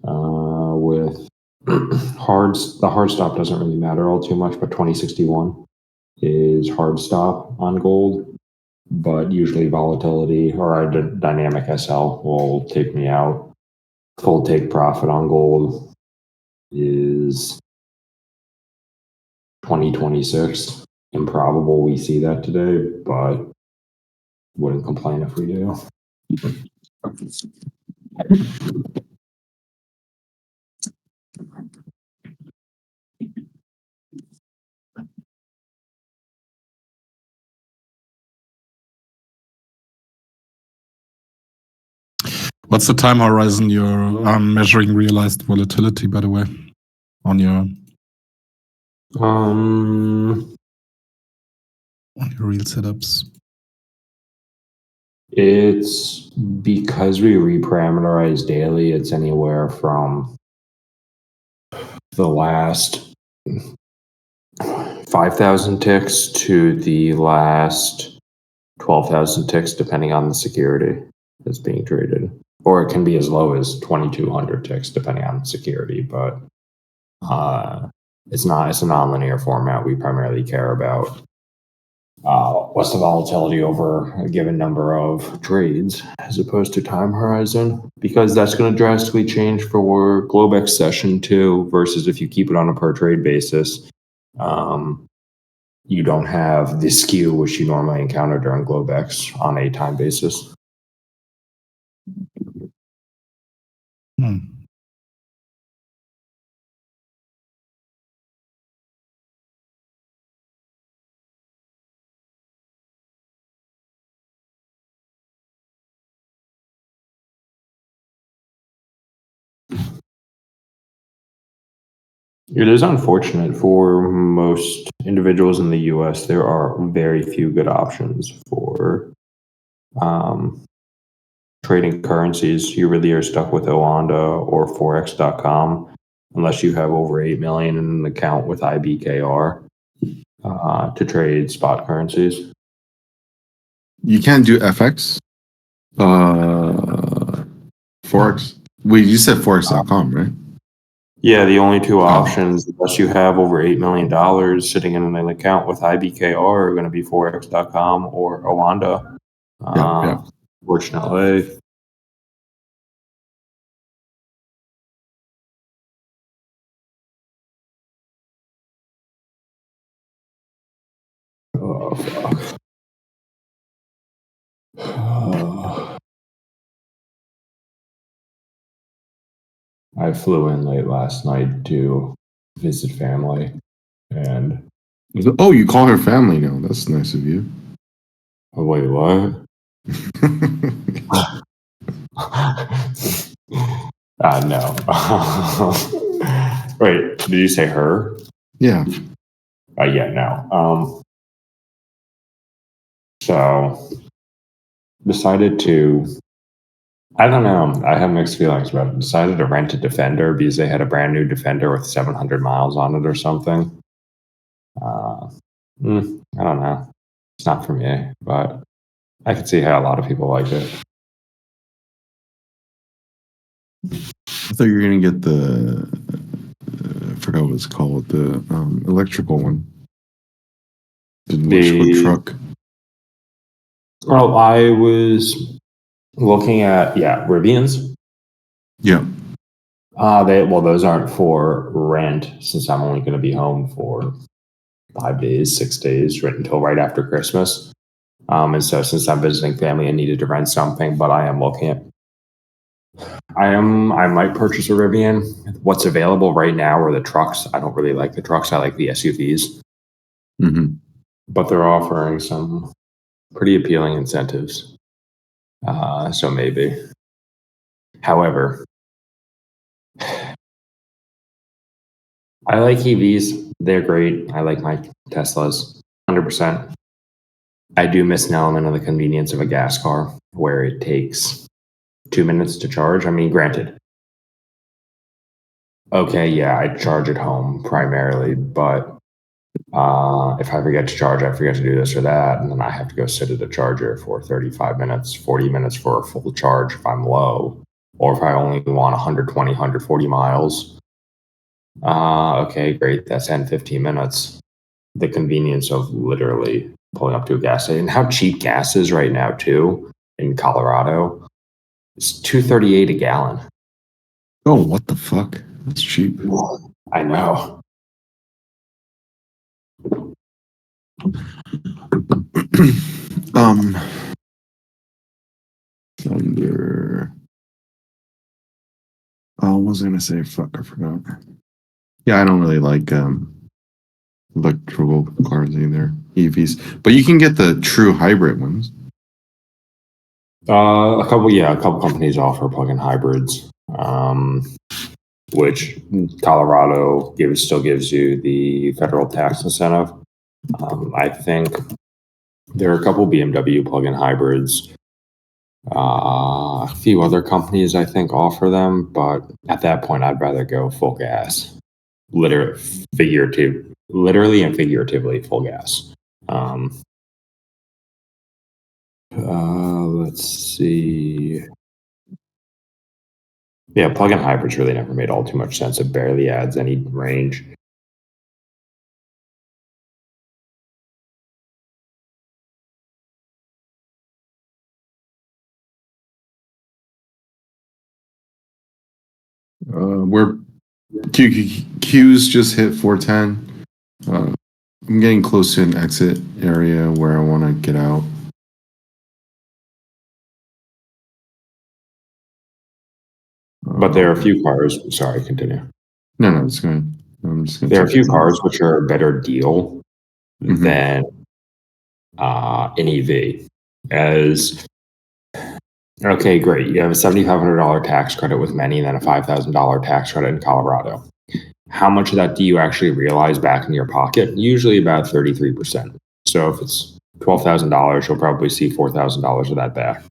With the hard stop doesn't really matter all too much, but 2061 is hard stop on gold. But usually volatility or a dynamic SL will take me out. Full take profit on gold is 2026. Improbable we see that today, but wouldn't complain if we do. What's the time horizon you're measuring realized volatility, by the way, on your on your real setups? It's because we reparameterize daily, it's anywhere from the last 5,000 ticks to the last 12,000 ticks, depending on the security that's being traded. Or it can be as low as 2,200 ticks, depending on the security. But it's a non-linear format. We primarily care about what's the volatility over a given number of trades as opposed to time horizon, because that's going to drastically change for Globex session 2 versus if you keep it on a per trade basis. You don't have the skew which you normally encounter during Globex on a time basis. It is unfortunate for most individuals in the US. There are very few good options for trading currencies. You really are stuck with Oanda or Forex.com unless you have over 8 million in an account with IBKR to trade spot currencies. You can't do FX? Forex? Wait, you said Forex.com, right? Yeah, the only two options, unless you have over $8 million sitting in an account with IBKR, are going to be Forex.com or Oanda. Yeah. Fortunately. Oh, fuck. I flew in late last night to visit family, and Oh, you call her family now. That's nice of you. oh, wait, what? No. Wait, did you say her? Yeah. Yeah, no. So decided to, I don't know, I have mixed feelings about it. Decided to rent a Defender because they had a brand new Defender with 700 miles on it or something. I don't know. It's not for me, but I could see how a lot of people like it. I thought you were going to get the, I forgot what it's called, the electrical one. The electrical truck. Well, I was looking at, Rivians. Yeah. Those aren't for rent since I'm only going to be home for 5 days, 6 days, right until right after Christmas. And so since I'm visiting family, I needed to rent something, but I am looking at, I might purchase a Rivian. What's available right now are the trucks. I don't really like the trucks. I like the SUVs, but they're offering some pretty appealing incentives. So maybe. However, I like EVs. They're great. I like my Teslas, 100%. I do miss an element of the convenience of a gas car where it takes 2 minutes to charge. I mean, granted. Okay, yeah, I charge at home primarily, but if I forget to charge, I forget to do this or that, and then I have to go sit at a charger for 35 minutes, 40 minutes for a full charge if I'm low, or if I only want 120, 140 miles. Okay, great. That's 10, 15 minutes. The convenience of literally pulling up to a gas station. How cheap gas is right now, too, in Colorado. It's $2.38 a gallon. Oh, what the fuck? That's cheap. I know. Thunder. Oh, what was I gonna say? Fuck, I forgot. Yeah, I don't really like electrical cars either, EVs. But you can get the true hybrid ones. A couple companies offer plug-in hybrids. which Colorado still gives you the federal tax incentive. I think there are a couple BMW plug-in hybrids. A few other companies I think offer them, but at that point I'd rather go full gas. Literally and figuratively full gas. Let's see. Yeah, plug-in hybrids really never made all too much sense. It barely adds any range. Where Q's just hit 410. I'm getting close to an exit area where I want to get out. But there are a few cars. Sorry, continue. No, it's good. I'm just gonna. There are a few cars which are a better deal than an EV. As okay, great. You have a $7,500 tax credit with many, and then a $5,000 tax credit in Colorado. How much of that do you actually realize back in your pocket? Usually about 33%. So if it's $12,000, you'll probably see $4,000 of that back.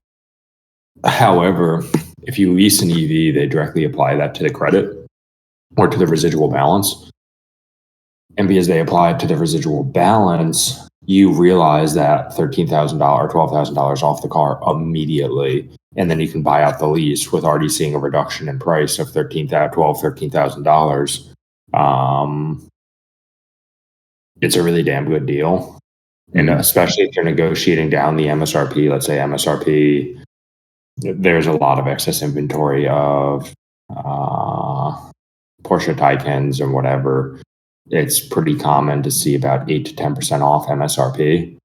However, if you lease an EV, they directly apply that to the credit or to the residual balance. And because they apply it to the residual balance, you realize that $13,000 or $12,000 off the car immediately. And then you can buy out the lease with already seeing a reduction in price of $13,000. It's a really damn good deal. And especially if you're negotiating down the MSRP, let's say MSRP, there's a lot of excess inventory of Porsche Taycans and whatever. It's pretty common to see about 8 to 10% off MSRP.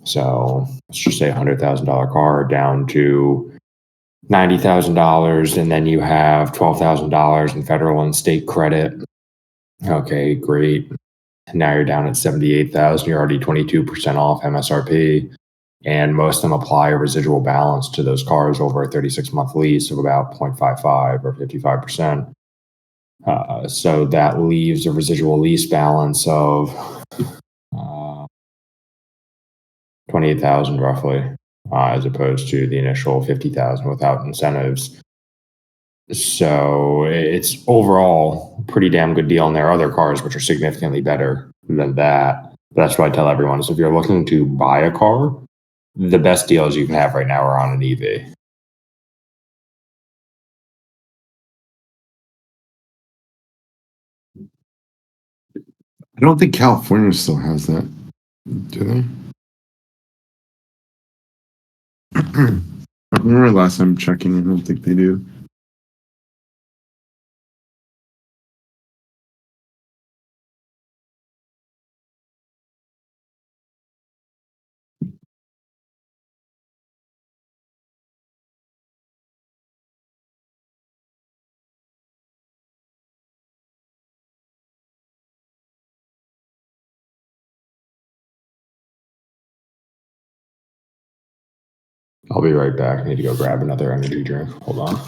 So let's just say $100,000 car down to $90,000, and then you have $12,000 in federal and state credit. Okay, great. Now you're down at 78,000. You're already 22% off MSRP, and most of them apply a residual balance to those cars over a 36-month lease of about 0.55 or 55%. So that leaves a residual lease balance of 28,000 roughly, as opposed to the initial 50,000 without incentives. So it's overall a pretty damn good deal. And there are other cars which are significantly better than that. That's what I tell everyone is if you're looking to buy a car, the best deals you can have right now are on an EV. I don't think California still has that, do they? I remember last time checking, I don't think they do. I'll be right back. I need to go grab another energy drink. Hold on.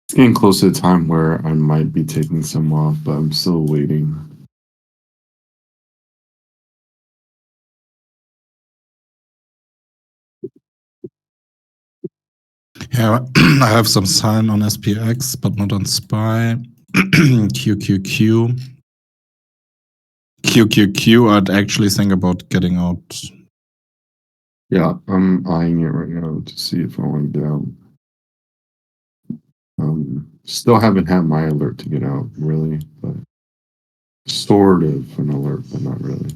It's getting close to the time where I might be taking some off, but I'm still waiting. Yeah, I have some sign on SPX, but not on SPY. QQQ. QQQ, I'd actually think about getting out. Yeah, I'm eyeing it right now to see if I want to get out. Still haven't had my alert to get out, really, but sort of an alert, but not really.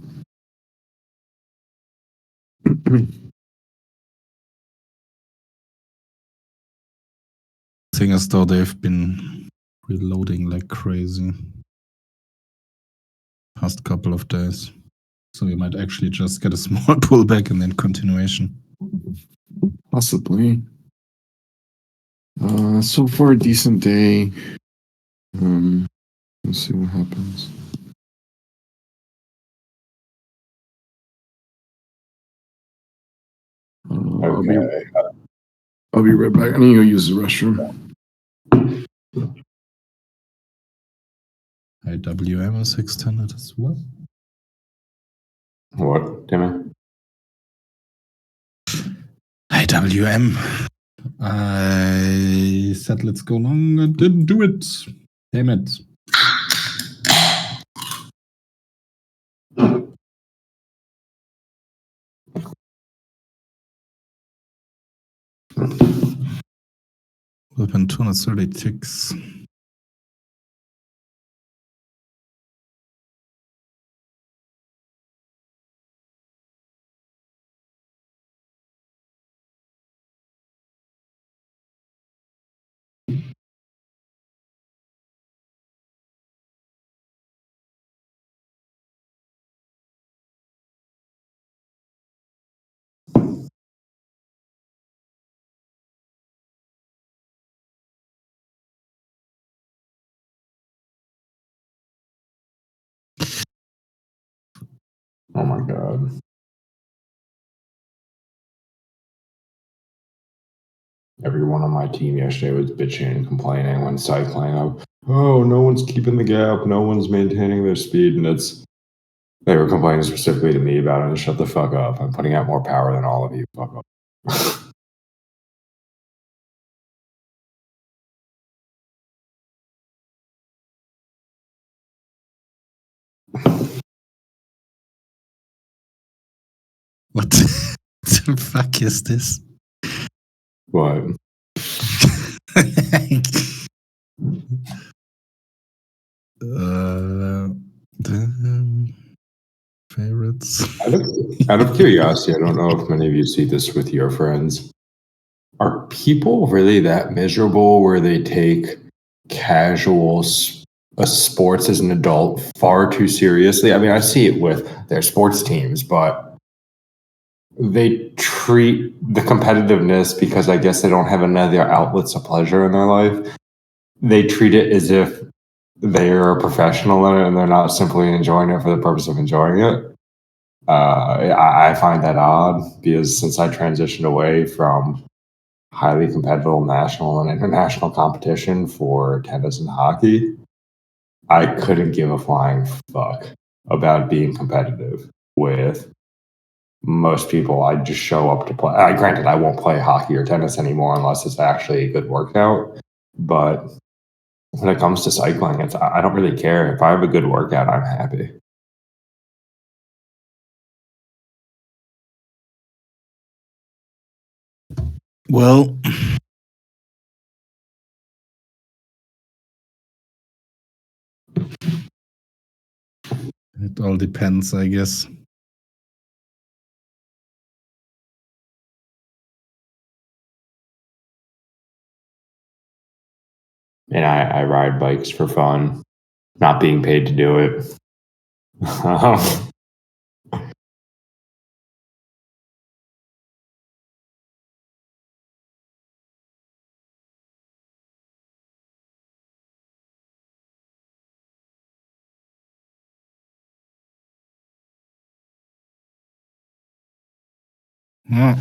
Thing is, though, they've been reloading like crazy past couple of days. So you might actually just get a small pullback and then continuation. Possibly. So far, a decent day. Let's see what happens. Okay. I'll be right back. I need to go use the restroom. IWM is extended as well. What, Timmy? IWM. I said let's go long and didn't do it. Damn it. Open 230 ticks. Oh my god. Everyone on my team yesterday was bitching and complaining when cycling of, oh, no one's keeping the gap, no one's maintaining their speed, and they were complaining specifically to me about it. And shut the fuck up. I'm putting out more power than all of you. Fuck up. What the fuck is this? What? The favorites. Out of curiosity, I don't know if many of you see this with your friends. Are people really that miserable where they take casual sports as an adult far too seriously? I mean, I see it with their sports teams, but they treat the competitiveness, because I guess they don't have another outlets of pleasure in their life. They treat it as if they are a professional in it and they're not simply enjoying it for the purpose of enjoying it. I find that odd, because since I transitioned away from highly competitive national and international competition for tennis and hockey, I couldn't give a flying fuck about being competitive with most people. I just show up to play. Granted, I won't play hockey or tennis anymore unless it's actually a good workout. But when it comes to cycling, I don't really care. If I have a good workout, I'm happy. Well, it all depends, I guess. And I ride bikes for fun, not being paid to do it. Hmm.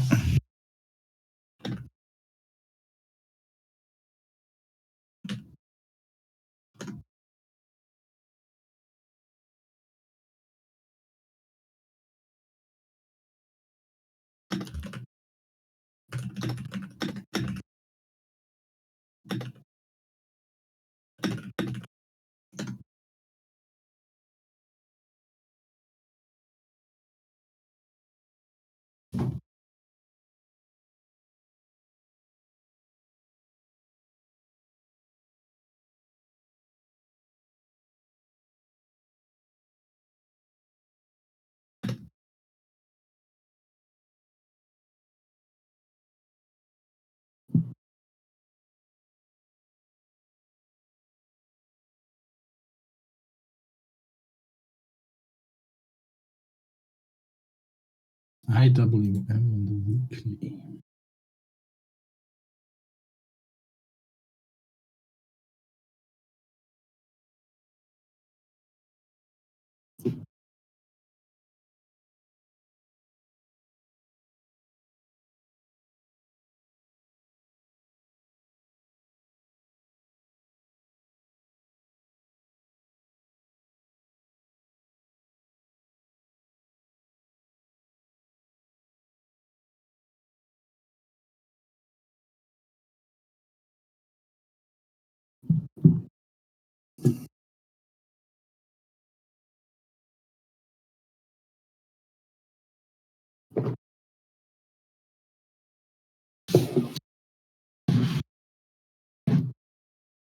IWM on the weekly.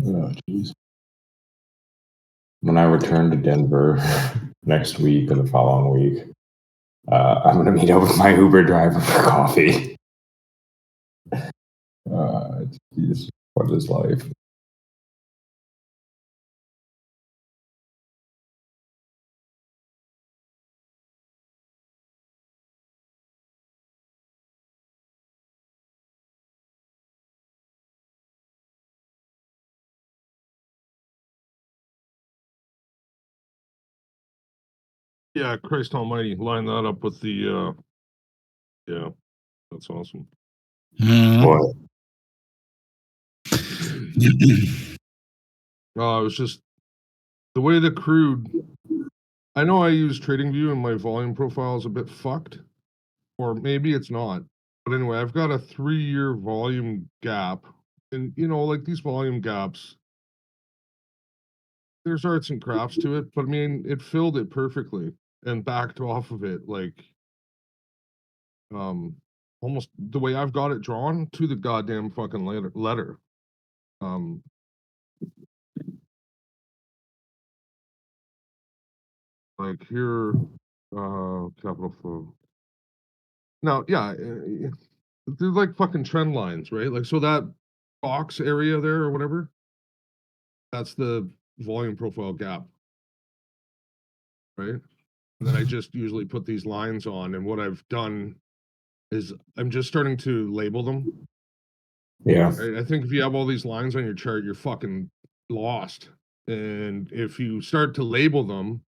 Oh, jeez. When I return to Denver next week or the following week, I'm going to meet up with my Uber driver for coffee. Jeez, what is life? Yeah, Christ Almighty, line that up with the. Yeah, that's awesome. What? It was just the way the crude. I know I use TradingView and my volume profile is a bit fucked, or maybe it's not. But anyway, I've got a 3-year volume gap, and like these volume gaps, there's arts and crafts to it, but I mean, it filled it perfectly and backed off of it like, almost the way I've got it drawn to the goddamn fucking letter. Um, like here, capital flow. Now, yeah, they're like fucking trend lines, right? Like, so that box area there or whatever, that's the volume profile gap, right? And then I just usually put these lines on, and what I've done is I'm just starting to label them. Yeah. Right? I think if you have all these lines on your chart, you're fucking lost. And if you start to label them,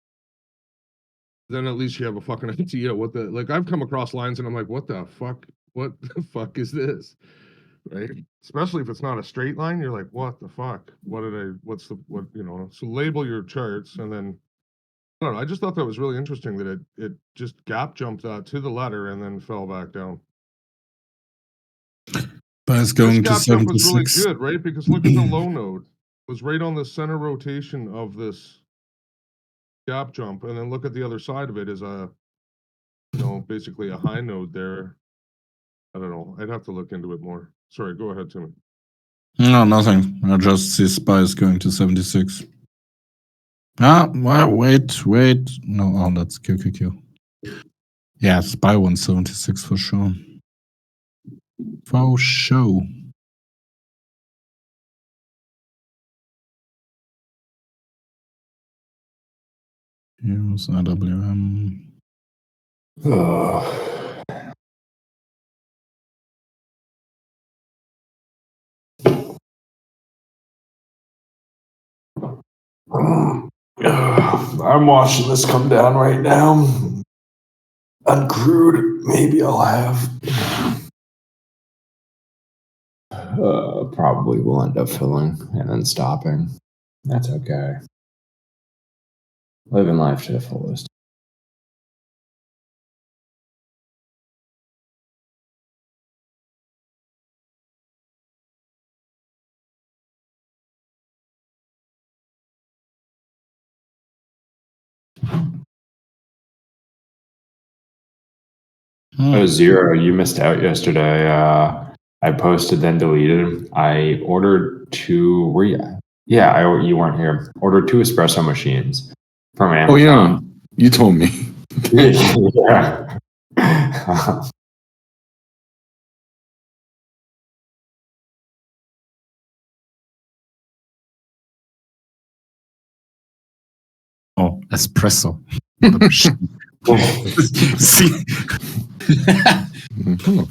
then at least you have a fucking idea what the like. I've come across lines and I'm like, what the fuck? What the fuck is this? Right? Especially if it's not a straight line, you're like, what the fuck? What's the what? So label your charts, and then I don't know. I just thought that was really interesting that it just gap jumped to the ladder and then fell back down. But it's This going to gap jump was really 76. good, right? Because look at the low node. It was right on the center rotation of this gap jump, and then look at the other side of it is basically a high node there. I don't know. I'd have to look into it more. Sorry, go ahead, Timmy. No, nothing. I just see SPY is going to 76. Well, wait. No, that's QQQ. Yeah, SPY 176 for sure. For sure. Here's IWM. I'm watching this come down right now. On crude, maybe I'll have. Probably will end up filling and then stopping. That's okay. Living life to the fullest. Oh, Zero, you missed out yesterday. I posted, then deleted. I ordered two. Were you? Yeah, you weren't here. Ordered two espresso machines from Amazon. Oh yeah, you told me. Yeah. Oh, espresso. See. Mhm.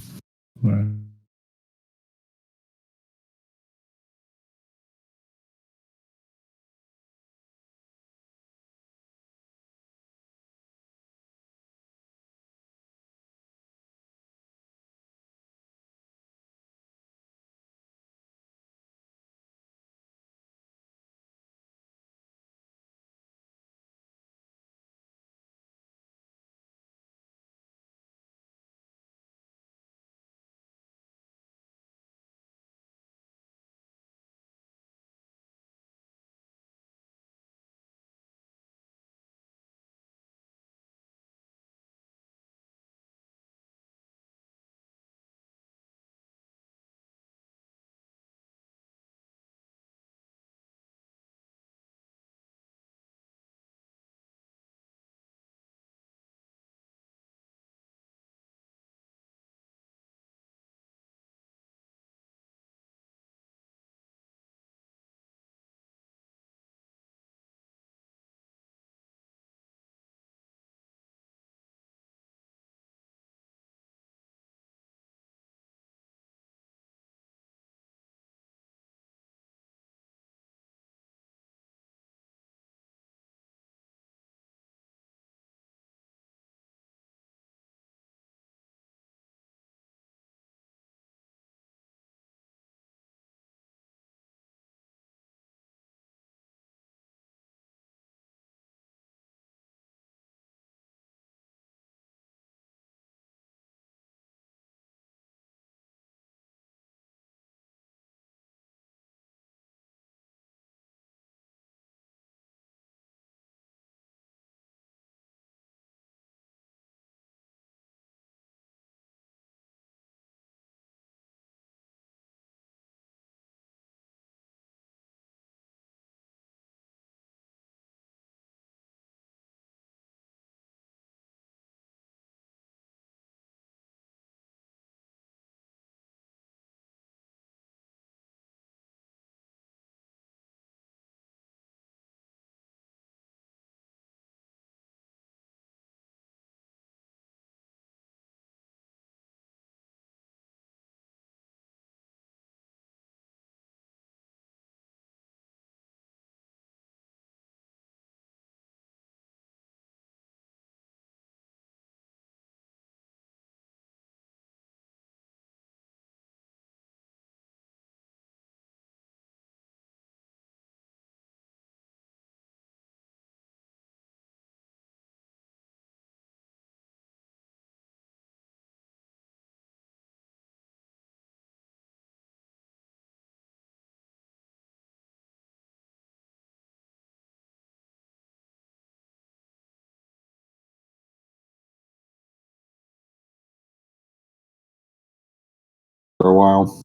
For a while,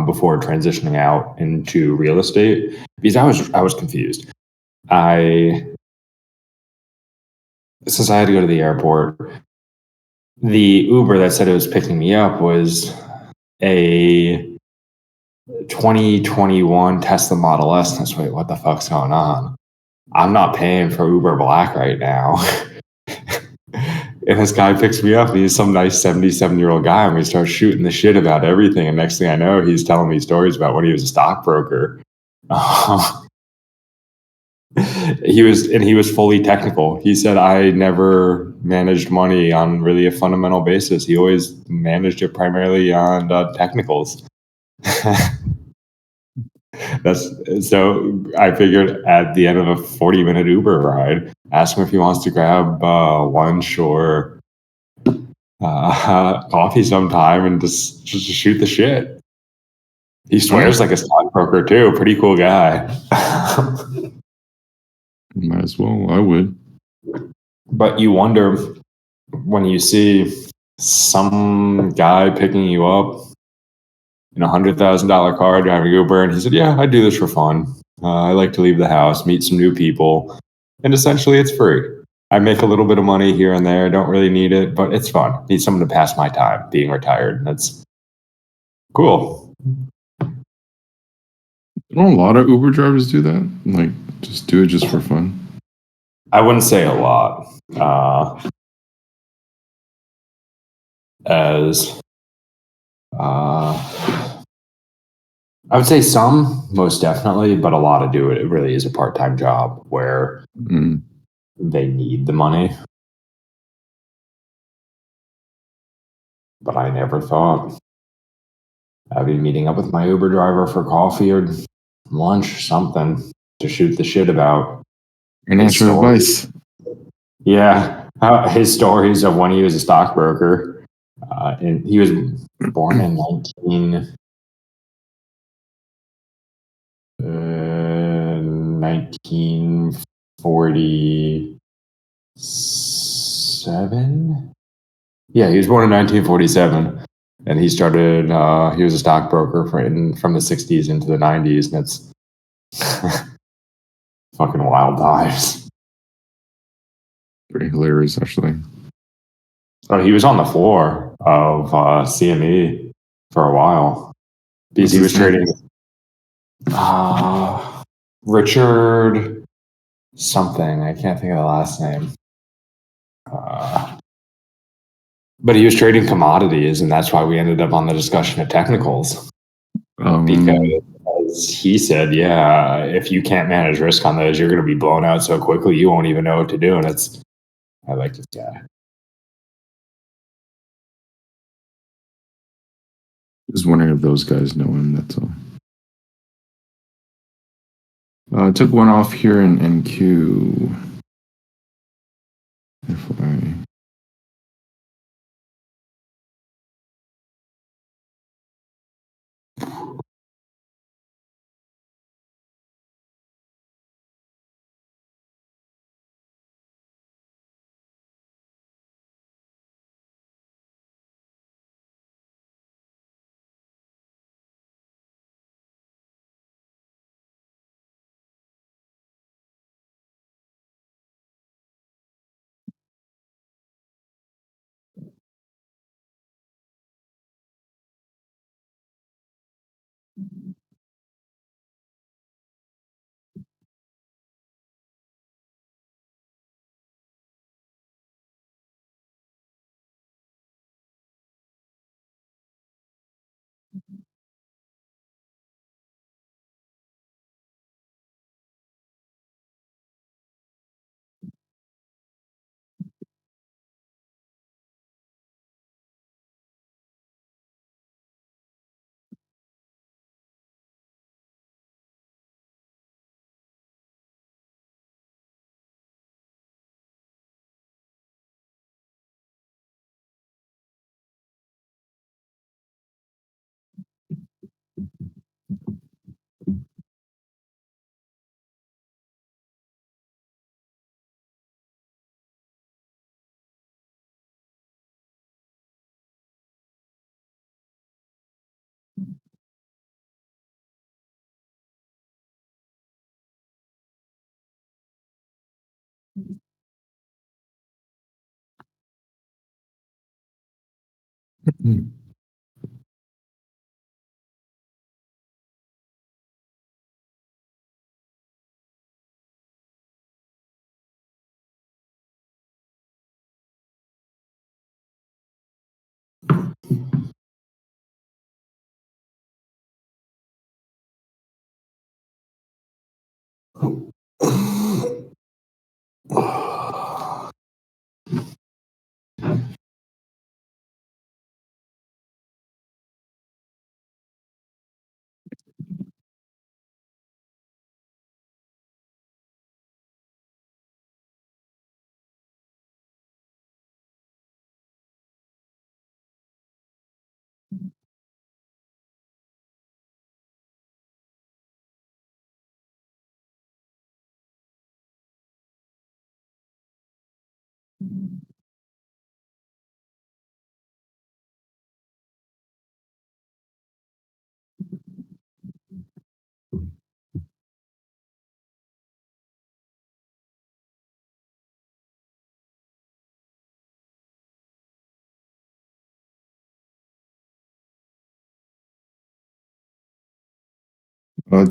before transitioning out into real estate, because I was confused. Since I had to go to the airport, the Uber that said it was picking me up was a 2021 Tesla Model S. And I was like, wait, what the fuck's going on? I'm not paying for Uber Black right now. And this guy picks me up, and he's some nice 77-year-old guy, and we start shooting the shit about everything. And next thing I know, he's telling me stories about when he was a stockbroker. He was fully technical. He said, I never managed money on really a fundamental basis. He always managed it primarily on technicals. So I figured at the end of a 40-minute Uber ride, ask him if he wants to grab lunch or coffee sometime and just shoot the shit. He swears like a stockbroker too. Pretty cool guy. Might as well. I would. But you wonder when you see some guy picking you up in $100,000 car driving Uber, and he said, "Yeah, I do this for fun. I like to leave the house, meet some new people, and essentially it's free. I make a little bit of money here and there. Don't really need it, but it's fun. Need someone to pass my time being retired. That's cool." Don't a lot of Uber drivers do that? Like, just do it just for fun? I wouldn't say a lot. As I would say some, most definitely, but a lot of do it. It really is a part-time job where Mm. they need the money. But I never thought I'd be meeting up with my Uber driver for coffee or lunch, something to shoot the shit about. Financial advice. Yeah, his stories of when he was a stockbroker. And he was born in 1947. Yeah, he was born in 1947, and he started. He was a stockbroker from the 60s into the 90s, and it's fucking wild times. Pretty hilarious, actually. So he was on the floor of CME for a while because he was trading. Richard something. I can't think of the last name. But he was trading commodities, and that's why we ended up on the discussion of technicals. Because he said, yeah, if you can't manage risk on those, you're going to be blown out so quickly you won't even know what to do. And I like this guy. Just wondering if those guys know him, that's all. Took one off here in NQ. FYI.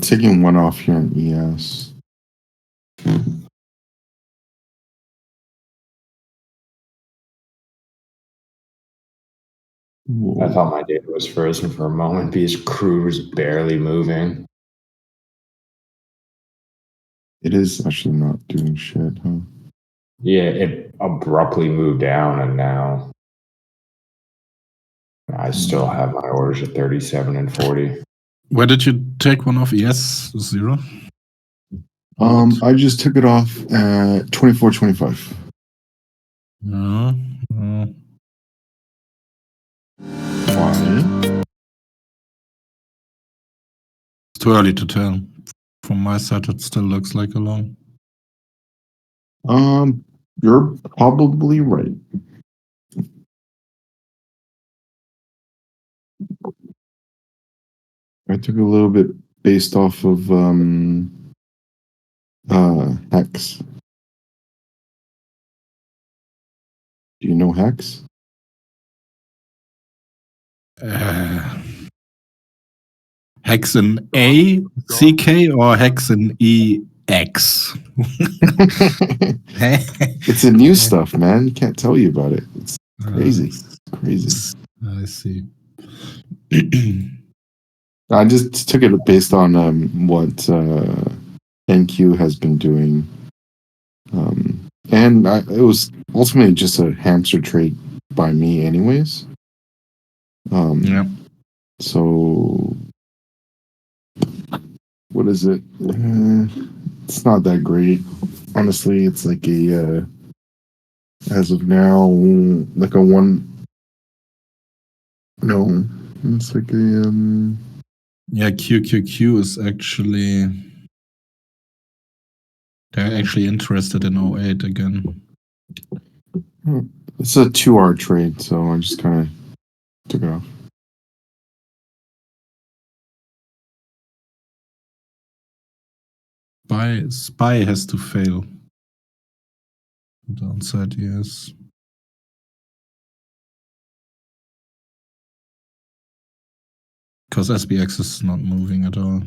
Taking one off here on ES. I thought my data was frozen for a moment because crew was barely moving. It is actually not doing shit, huh? Yeah, it abruptly moved down, and now I still have my orders at 37 and 40. Where did you take one off? ES 0? I just took it off at 24.25. No. Why? It's too early to tell. From my side, it still looks like a long. You're probably right. I took a little bit based off of Hex. Do you know Hex? Hexen A CK or Hexen EX? It's a new stuff, man. You can't tell you about it. It's crazy. Crazy. I see. I just took it based on what NQ has been doing. And it was ultimately just a hamster trade by me anyways. Yeah. So what is it? It's not that great. Honestly, it's like a as of now, like a one. No, it's like a Yeah, QQQ is actually. They're actually interested in 08 again. It's a 2R trade, so I just kind of took it off. Spy has to fail. Downside, yes. Because SBX is not moving at all.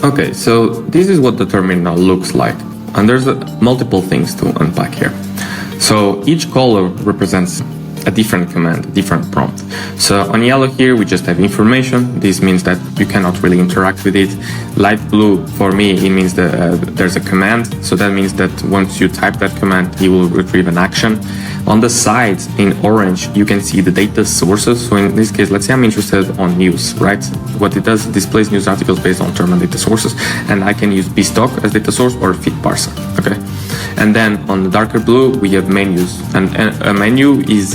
Okay, so this is what the terminal looks like, and there's multiple things to unpack here. So each color represents a different command, a different prompt. So on yellow here, we just have information. This means that you cannot really interact with it. Light blue, for me, it means that there's a command. So that means that once you type that command, it will retrieve an action. On the sides in orange, you can see the data sources. So in this case, let's say I'm interested on news, right? What it does, it displays news articles based on term and data sources. And I can use bstock as data source or feed parser, okay? And then on the darker blue, we have menus. And a menu is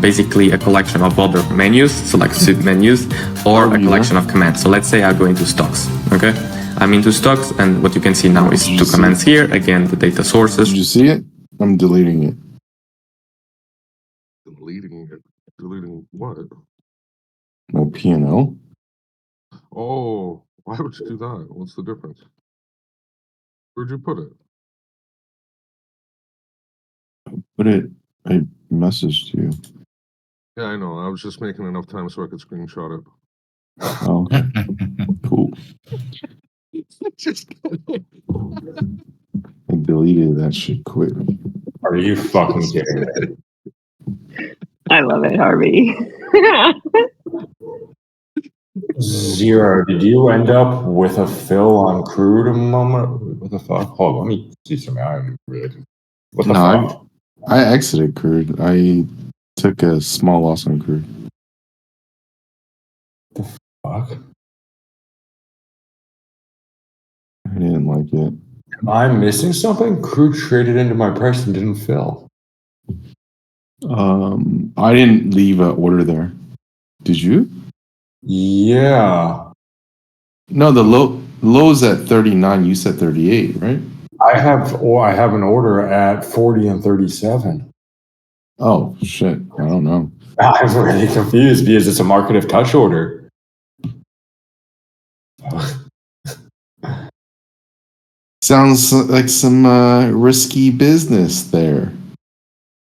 basically a collection of other menus, so like submenus, or a collection of commands. So let's say I go into stocks, okay? I'm into stocks, and what you can see now is two commands here. Again, the data sources. Did you see it? I'm deleting it. Deleting it. Deleting what? No P&L. Oh, why would you do that? What's the difference? Where'd you put it? Put it. I messaged you. Yeah, I know. I was just making enough time so I could screenshot it. Oh, cool. Just I deleted that shit quick. Are you fucking kidding me? I love it, Harvey. Zero. Did you end up with a fill on crude a moment? What the fuck? Hold on, let me see something. I'm really. What the No, fuck? I exited crude. I took a small loss on crude. Fuck. I didn't like it. Am I missing something? Crude traded into my price and didn't fill. I didn't leave an order there. Did you? Yeah. No, the low's at 39. You said 38, right? I have an order at 40 and 37. Oh shit! I don't know. I'm really confused because it's a market of touch order. Sounds like some risky business there.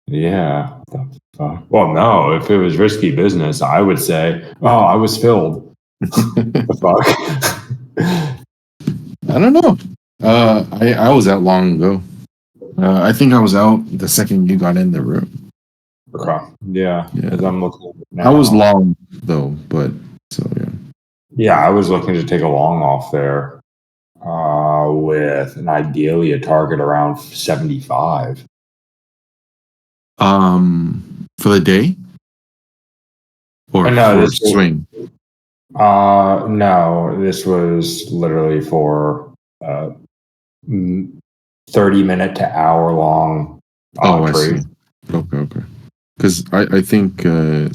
Yeah. The fuck? Well, no. If it was risky business, I would say, "Oh, I was filled." The fuck. I don't know. I was out long ago. I think I was out the second you got in the room. Okay. Yeah. Yeah. Because I'm looking. Now. I was long though, but so yeah. Yeah, I was looking to take a long off there, with an ideally a target around 75. For the day or No, for this was- swing. No, this was literally for 30-minute to hour long Oh, I trade. see. Okay. Because I think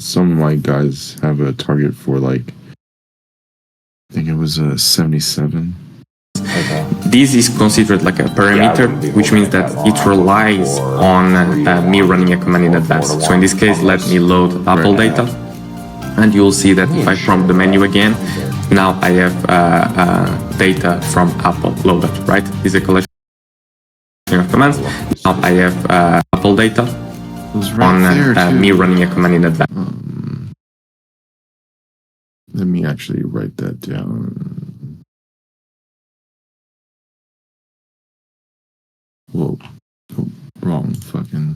some of my guys have a target for like, I think it was a 77. Okay. This is considered like a parameter, wouldn't be which means holding that that it long. relies Or on me running a command in advance. So in this case, let me load Apple Right. data. And you'll see that if I prompt the menu again, now I have data from Apple loaded, right? This is a collection of commands. Now I have Apple data It was right there on too. me running a command in advance. Let me actually write that down. Whoa. Oh, wrong fucking.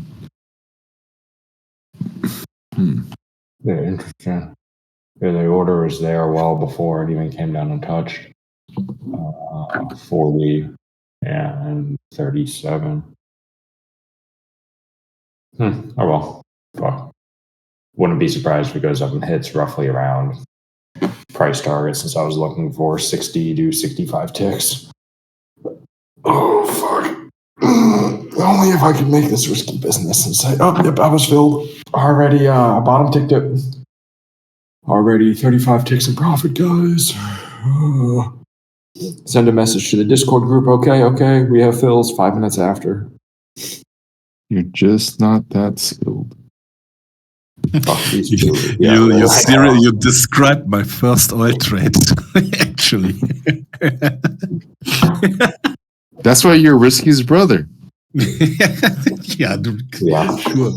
Yeah, interesting. Yeah, the order was there well before it even came down and touched 40 and 37. Oh well. Fuck. Wouldn't be surprised if it goes up and hits roughly around price target since I was looking for 60 to 65 ticks. Oh, fuck. Only if I could make this risky business and say, oh, yep, I was filled. Already, bottom ticked it. Already 35 ticks in profit, guys. Send a message to the Discord group. Okay, we have fills 5 minutes after. You're just not that skilled. Fuck these two. Yeah, You described my first oil trade, actually. That's why you're Risky's brother. Yeah, Yeah. sure.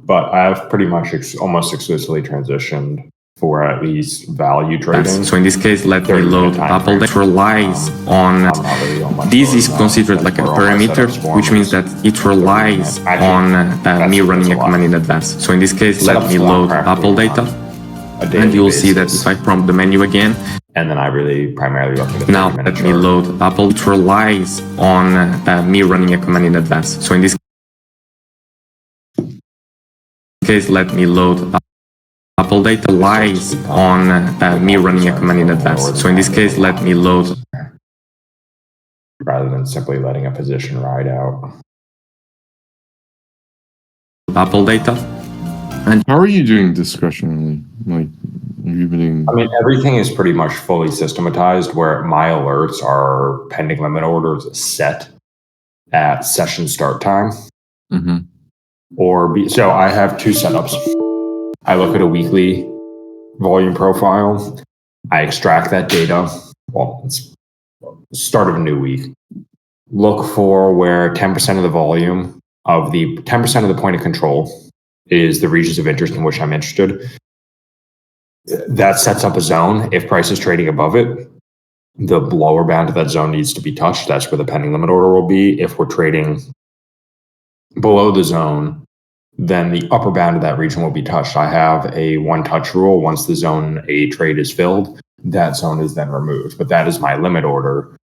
But I have pretty much almost exclusively transitioned for at least value trading. So in this case, let me 30 minute load time Apple frame. that relies on. I'm not really on my This phone is now. considered like a That's where all my parameter, setups which means that it relies on me running a command in advance. So in this case, let me load Apple data, and you'll see that if I prompt the menu again, and then I really primarily look at the now let me load Apple. It relies on me running a command in advance. So in this case, let me load Apple data relies on me running a command in advance. So in this case, let me load rather than simply letting a position ride out. Apple data. And how are you doing discretionarily? Like, have you been? I mean, everything is pretty much fully systematized where my alerts are pending limit orders set at session start time. Mm-hmm. So I have two setups. I look at a weekly volume profile. I extract that data. Well, it's start of a new week. Look for where 10% of the volume of the 10% of the point of control is the regions of interest in which I'm interested. That sets up a zone. If price is trading above it, the lower bound of that zone needs to be touched. That's where the pending limit order will be. If we're trading below the zone, then the upper bound of that region will be touched. I have a one touch rule. Once the zone A trade is filled, that zone is then removed. But that is my limit order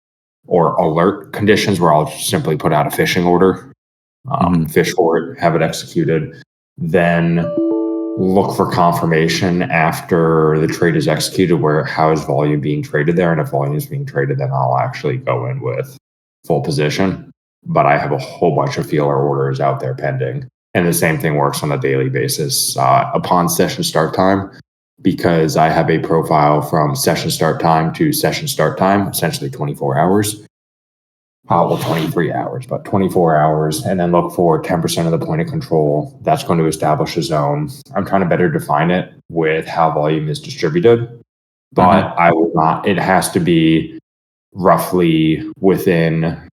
or alert conditions where I'll simply put out a fishing order, fish for it, have it executed, then look for confirmation after the trade is executed where how is volume being traded there. And if volume is being traded, then I'll actually go in with full position. But I have a whole bunch of feeler orders out there pending. And the same thing works on a daily basis upon session start time, because I have a profile from session start time to session start time, essentially 24 hours. Well, 23 hours, but 24 hours, and then look for 10% of the point of control. That's going to establish a zone. I'm trying to better define it with how volume is distributed, but I will not, it has to be roughly within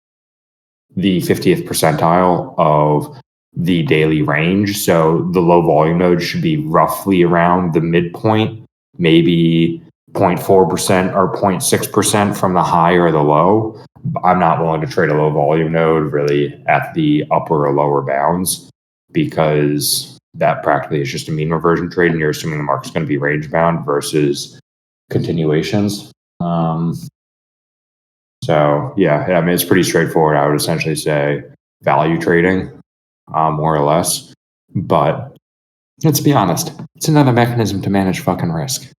the 50th percentile of the daily range. So the low volume node should be roughly around the midpoint, maybe 0.4% or 0.6% from the high or the low. I'm not willing to trade a low volume node really at the upper or lower bounds, because that practically is just a mean reversion trade and you're assuming the market's going to be range bound versus continuations. So yeah, I mean, it's pretty straightforward. I would essentially say value trading, more or less. But let's be honest, it's another mechanism to manage fucking risk.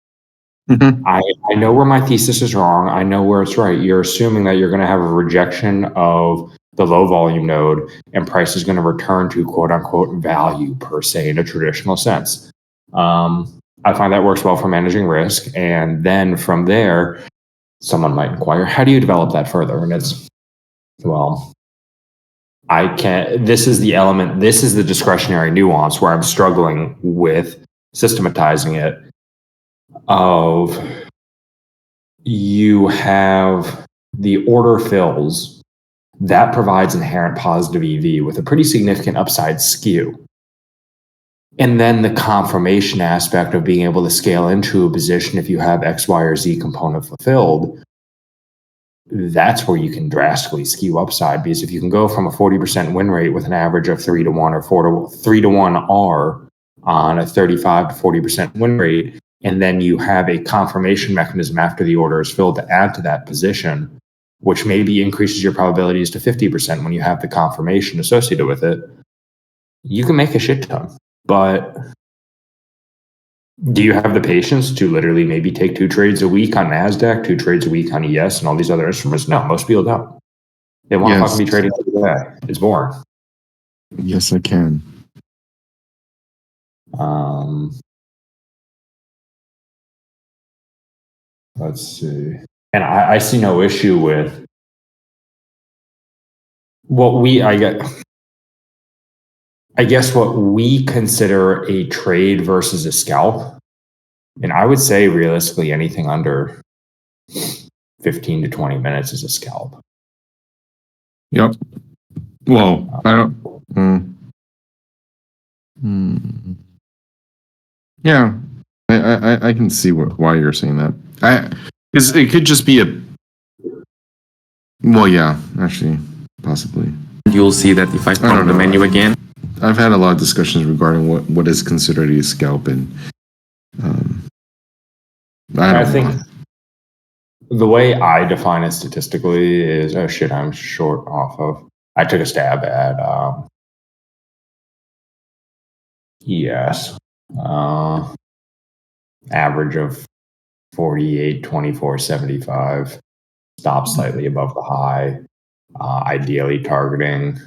I know where my thesis is wrong. I know where it's right. You're assuming that you're going to have a rejection of the low volume node and price is going to return to quote unquote value per se in a traditional sense. I find that works well for managing risk. And then from there, someone might inquire, how do you develop that further? And it's, well, I can't, this is the element, this is the discretionary nuance where I'm struggling with systematizing it. Of you have the order fills that provides inherent positive EV with a pretty significant upside skew. And then the confirmation aspect of being able to scale into a position if you have X, Y, or Z component fulfilled, that's where you can drastically skew upside. Because if you can go from a 40% win rate with an average of 3-to-1 or 3-to-1 R on a 35 to 40% win rate, and then you have a confirmation mechanism after the order is filled to add to that position, which maybe increases your probabilities to 50% when you have the confirmation associated with it, you can make a shit ton. But do you have the patience to literally maybe take 2 trades a week on NASDAQ, 2 trades a week on ES and all these other instruments? No, most people don't. They want to fucking be trading every day. It's boring. Yes, I can. Let's see. And I see no issue with what I guess what we consider a trade versus a scalp. And I would say realistically anything under 15 to 20 minutes is a scalp. Yep. Well, I don't. Yeah, I can see why you're saying that. Because it could just be a. Well, yeah, actually, possibly. You'll see that if I don't prompt the know. menu again, I've had a lot of discussions regarding what is considered a scalp, and I think the way I define it statistically is, oh shit, I'm short off of. I took a stab at ES. Average of 48, 24, 75. Stop slightly above the high. Ideally targeting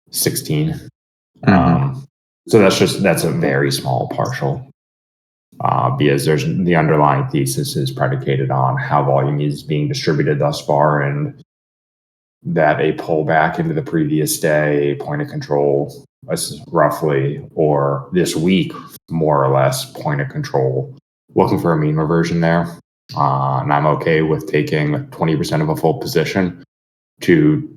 16. So that's a very small partial. Because the underlying thesis is predicated on how volume is being distributed thus far, and that a pullback into the previous day, point of control, roughly, or this week, more or less, point of control. Looking for a mean reversion there. And I'm okay with taking 20% of a full position to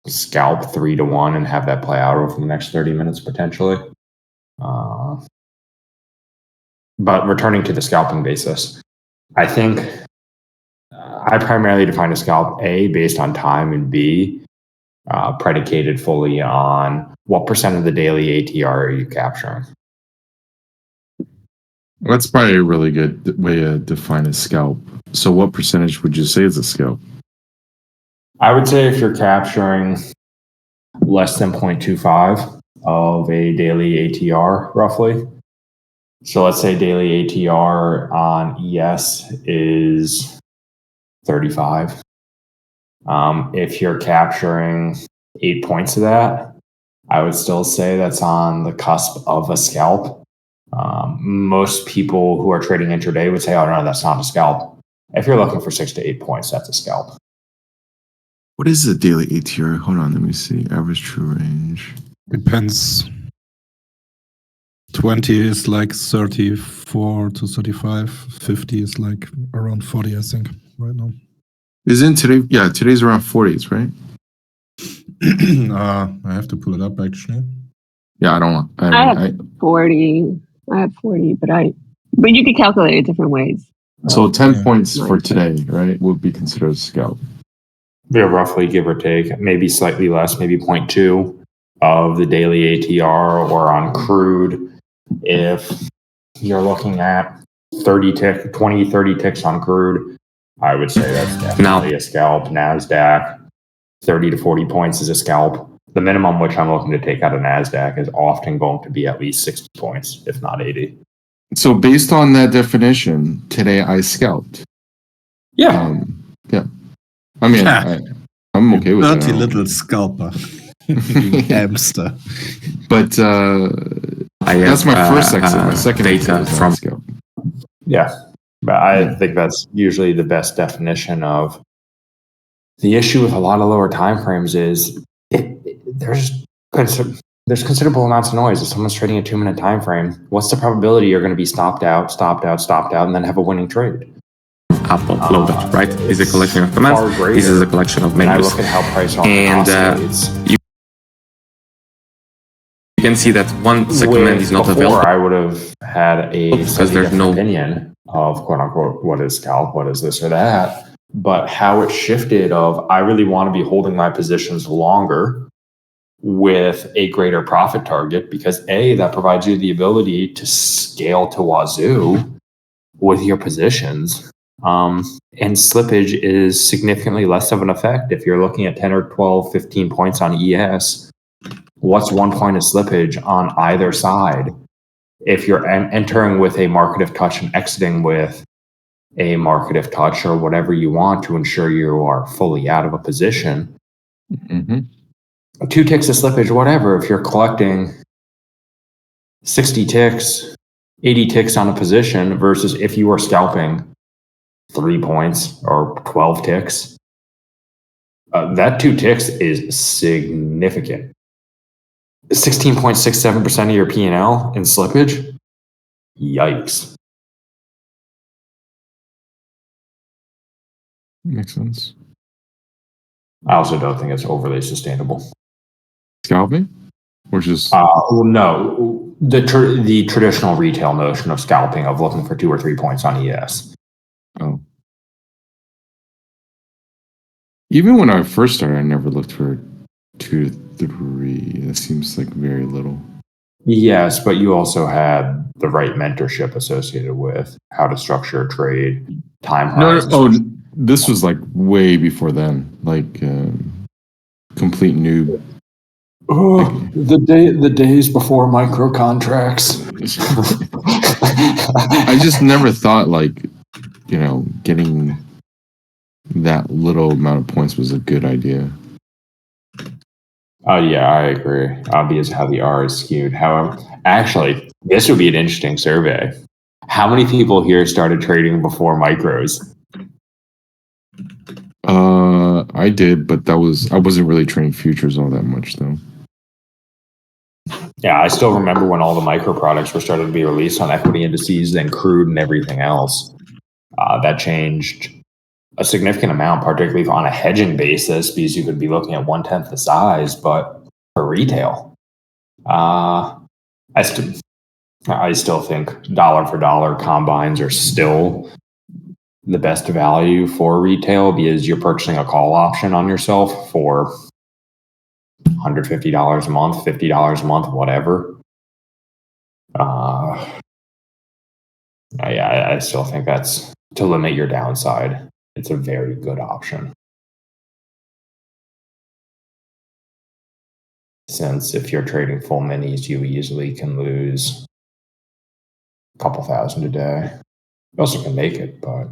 scalp 3-1 and have that play out over the next 30 minutes potentially. But returning to the scalping basis, I think I primarily define a scalp, A, based on time, and B, predicated fully on what percent of the daily ATR are you capturing. That's probably a really good way to define a scalp. So what percentage would you say is a scalp? I would say if you're capturing less than 0.25 of a daily ATR, roughly. So let's say daily ATR on ES is 35. If you're capturing 8 points of that, I would still say that's on the cusp of a scalp. Most people who are trading intraday would say, oh, no, that's not a scalp. If you're looking for 6 to 8 points, that's a scalp. What is the daily ATR? Hold on, let me see. Average true range. Depends. 20 is like 34 to 35. 50 is like around 40, I think, right now. Isn't today? Yeah, today's around 40s, right? I have to pull it up actually. Yeah, I don't want. I have 40. I have 40, but you could calculate it different ways. So 10 Yeah. points for today, right, would be considered a scalp. Yeah, roughly, give or take, maybe slightly less, maybe 0.2 of the daily ATR, or on crude. If you're looking at 30 ticks on crude, I would say that's definitely a scalp. NASDAQ, 30 to 40 points is a scalp. The minimum which I'm looking to take out of NASDAQ is often going to be at least 60 points, if not 80. So based on that definition, today I scalped. Yeah. Yeah. I mean, I'm okay with that. Dirty little scalper. You hamster. But that's my first exit. My second data exit from scalp. Yeah. But I think that's usually the best definition of the issue with a lot of lower time frames is there's considerable amounts of noise. If someone's trading a 2-minute time frame, what's the probability you're going to be stopped out, and then have a winning trade? Apple loaded, right? Is a collection of commands. This is a collection of menus. And I look at how price oscillates. You can see that once a command is not available, I would have had a because there's no opinion of quote unquote what is scalp, what is this or that. But how it shifted of I really want to be holding my positions longer with a greater profit target, because A, that provides you the ability to scale to wazoo with your positions. And slippage is significantly less of an effect. If you're looking at 10 or 12, 15 points on ES, what's 1 point of slippage on either side? If you're entering with a market of touch and exiting with a market of touch or whatever you want to ensure you are fully out of a position, 2 ticks of slippage, whatever. If you're collecting 60 ticks, 80 ticks on a position versus if you are scalping 3 points or 12 ticks, that 2 ticks is significant. 16.67% of your P&L in slippage? Yikes. Makes sense. I also don't think it's overly sustainable. Scalping? Or just Well, no, the traditional retail notion of scalping, of looking for 2 or 3 points on ES. oh. Even when I first started, I never looked for 2 to 3. That seems like very little. Yes, but you also had the right mentorship associated with how to structure a trade, time horizons. Oh, this was like way before then. Like complete noob. Oh, the days before micro contracts. I just never thought like, getting that little amount of points was a good idea. Oh yeah, I agree. Obvious how the R is skewed. However, actually, this would be an interesting survey. How many people here started trading before micros? I did, but I wasn't really trading futures all that much though. Yeah, I still remember when all the micro products were starting to be released on equity indices and crude and everything else. That changed a significant amount, particularly on a hedging basis, because you could be looking at 1/10 the size, but for retail, I still think dollar for dollar combines are still the best value for retail, because you're purchasing a call option on yourself for $150 a month, $50 a month, whatever. I still think that's to limit your downside. It's a very good option. Since if you're trading full minis, you easily can lose a couple thousand a day. You also can make it, but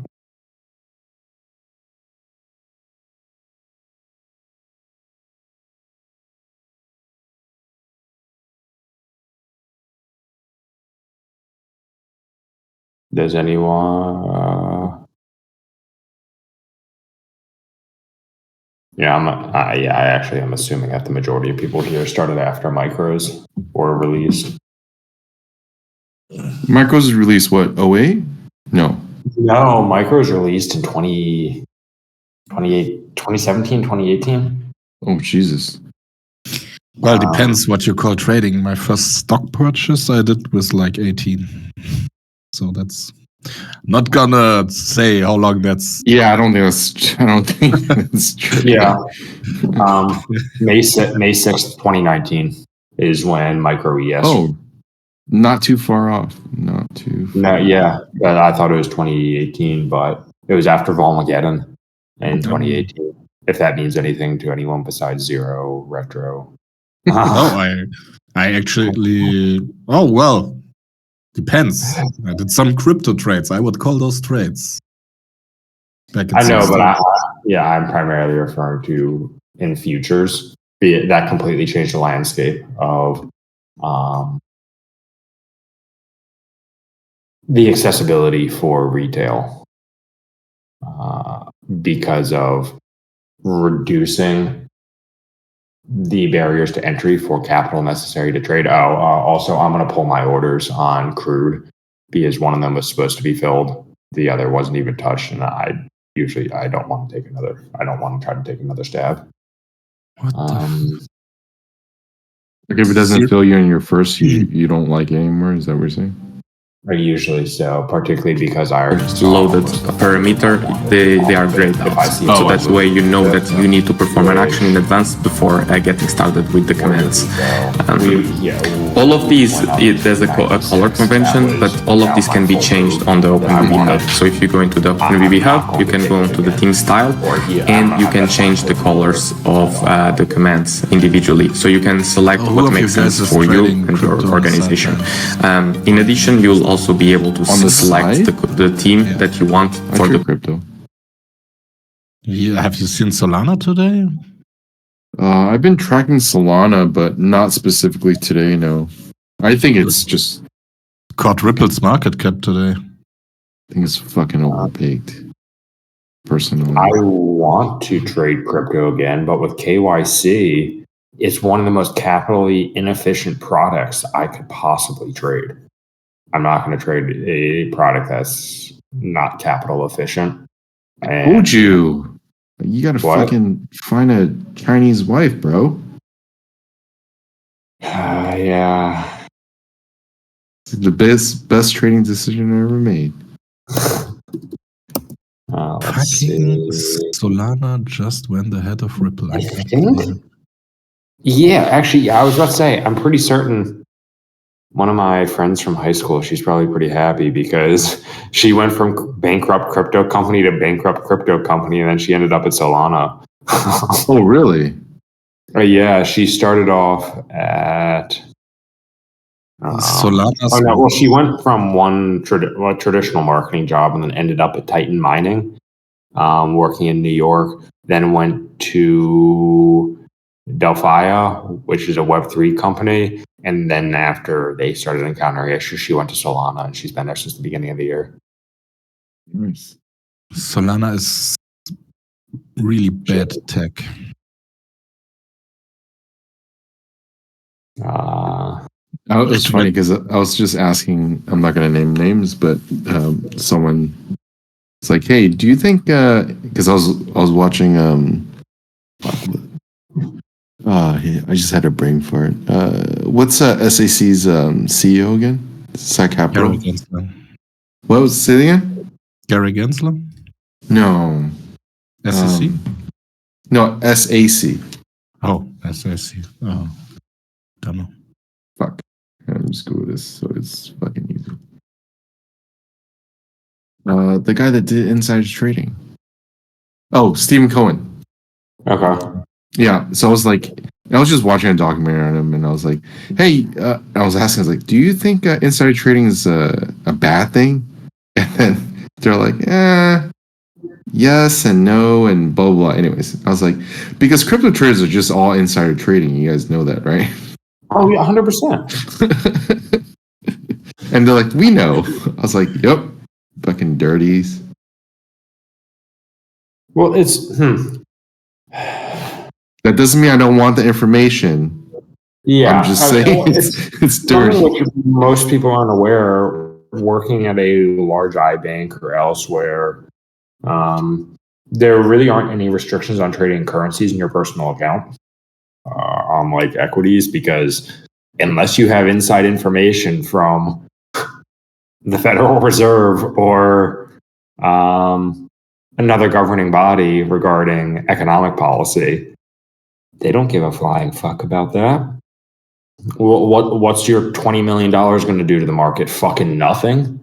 does anyone? Yeah, I actually am assuming that the majority of people here started after micros were released. Micros released what? 08? No. No, micros released in 2017, 2018. Oh Jesus. Well, depends what you call trading. My first stock purchase I did was like 18. So that's not gonna say how long that's. Yeah, I don't think that's true. Yeah. May 6th, 2019 is when micro ES. Oh, not too far off. Not too far. No, yeah. I thought it was 2018, but it was after Volmageddon in 2018. If that means anything to anyone besides Zero Retro. No, I actually. Oh well, depends. I did some crypto trades. I would call those trades. Back in I know, 16. but I'm primarily referring to in futures. That completely changed the landscape of the accessibility for retail because of reducing the barriers to entry for capital necessary to trade. Also, I'm going to pull my orders on crude because one of them was supposed to be filled. The other wasn't even touched. And I don't want to try to take another stab. What the Like if it doesn't fill you in your first, you don't like it anymore. Is that what you're saying? Usually so, particularly because I loaded parameter, they are great. So that's the way you know that you need to perform an action in advance before getting started with the commands. All of these, there's a color convention, but all of these can be changed on the OpenVB Hub. So if you go into the OpenVB Hub, you can go into the theme style and you can change the colors of the commands individually. So you can select what makes sense for you and your organization. In addition, you'll also be able to select the theme that you want for the crypto. Yeah, have you seen Solana today? I've been tracking Solana, but not specifically today. No, I think it's just caught Ripple's market cap today. I think it's fucking overbaked. Personally, I want to trade crypto again, but with KYC, it's one of the most capitally inefficient products I could possibly trade. I'm not going to trade a product that's not capital efficient. And told you. You gotta fucking find a Chinese wife, bro. Yeah. The best trading decision I ever made. Let's Fucking see. Solana just went ahead of Ripple. I can't think- believe it. Yeah, actually, yeah, I was about to say, I'm pretty certain one of my friends from high school, she's probably pretty happy because she went from bankrupt crypto company to bankrupt crypto company, and then she ended up at Solana. Oh, really? Yeah, she started off at. Solana's Oh no! Well, she went from one traditional marketing job and then ended up at Titan Mining, working in New York. Then went to Delphia, which is a Web3 company, and then after they started encountering issues, she went to Solana, and she's been there since the beginning of the year. Nice. Solana is really bad tech. It's funny because I was just asking. I'm not going to name names, but someone. It's like, hey, do you think? Because I was watching. I just had a brain fart. What's SAC's CEO again? Sac Capital. Gary Gensler. What was say it again? Gary Gensler? No. SEC? No, SAC. Oh, SEC. Oh, don't know. Fuck. I'm just go with this, so it's fucking easy. The guy that did insider trading. Oh, Stephen Cohen. Okay. Yeah. So I was like, I was just watching a documentary on him, and I was like, hey, I was asking, I was like, do you think insider trading is a bad thing? And then they're like, yes and no, and blah, blah, blah. Anyways, I was like, because crypto traders are just all insider trading. You guys know that, right? Oh yeah, 100%. And they're like, we know. I was like, yep, fucking dirties. Well, it's That doesn't mean I don't want the information. yeah. I'm just saying it's dirty. Most people aren't aware. Working at a large iBank or elsewhere, there really aren't any restrictions on trading currencies in your personal account, on like equities, because unless you have inside information from the Federal Reserve or another governing body regarding economic policy, they don't give a flying fuck about that. What's your $20 million going to do to the market? Fucking nothing.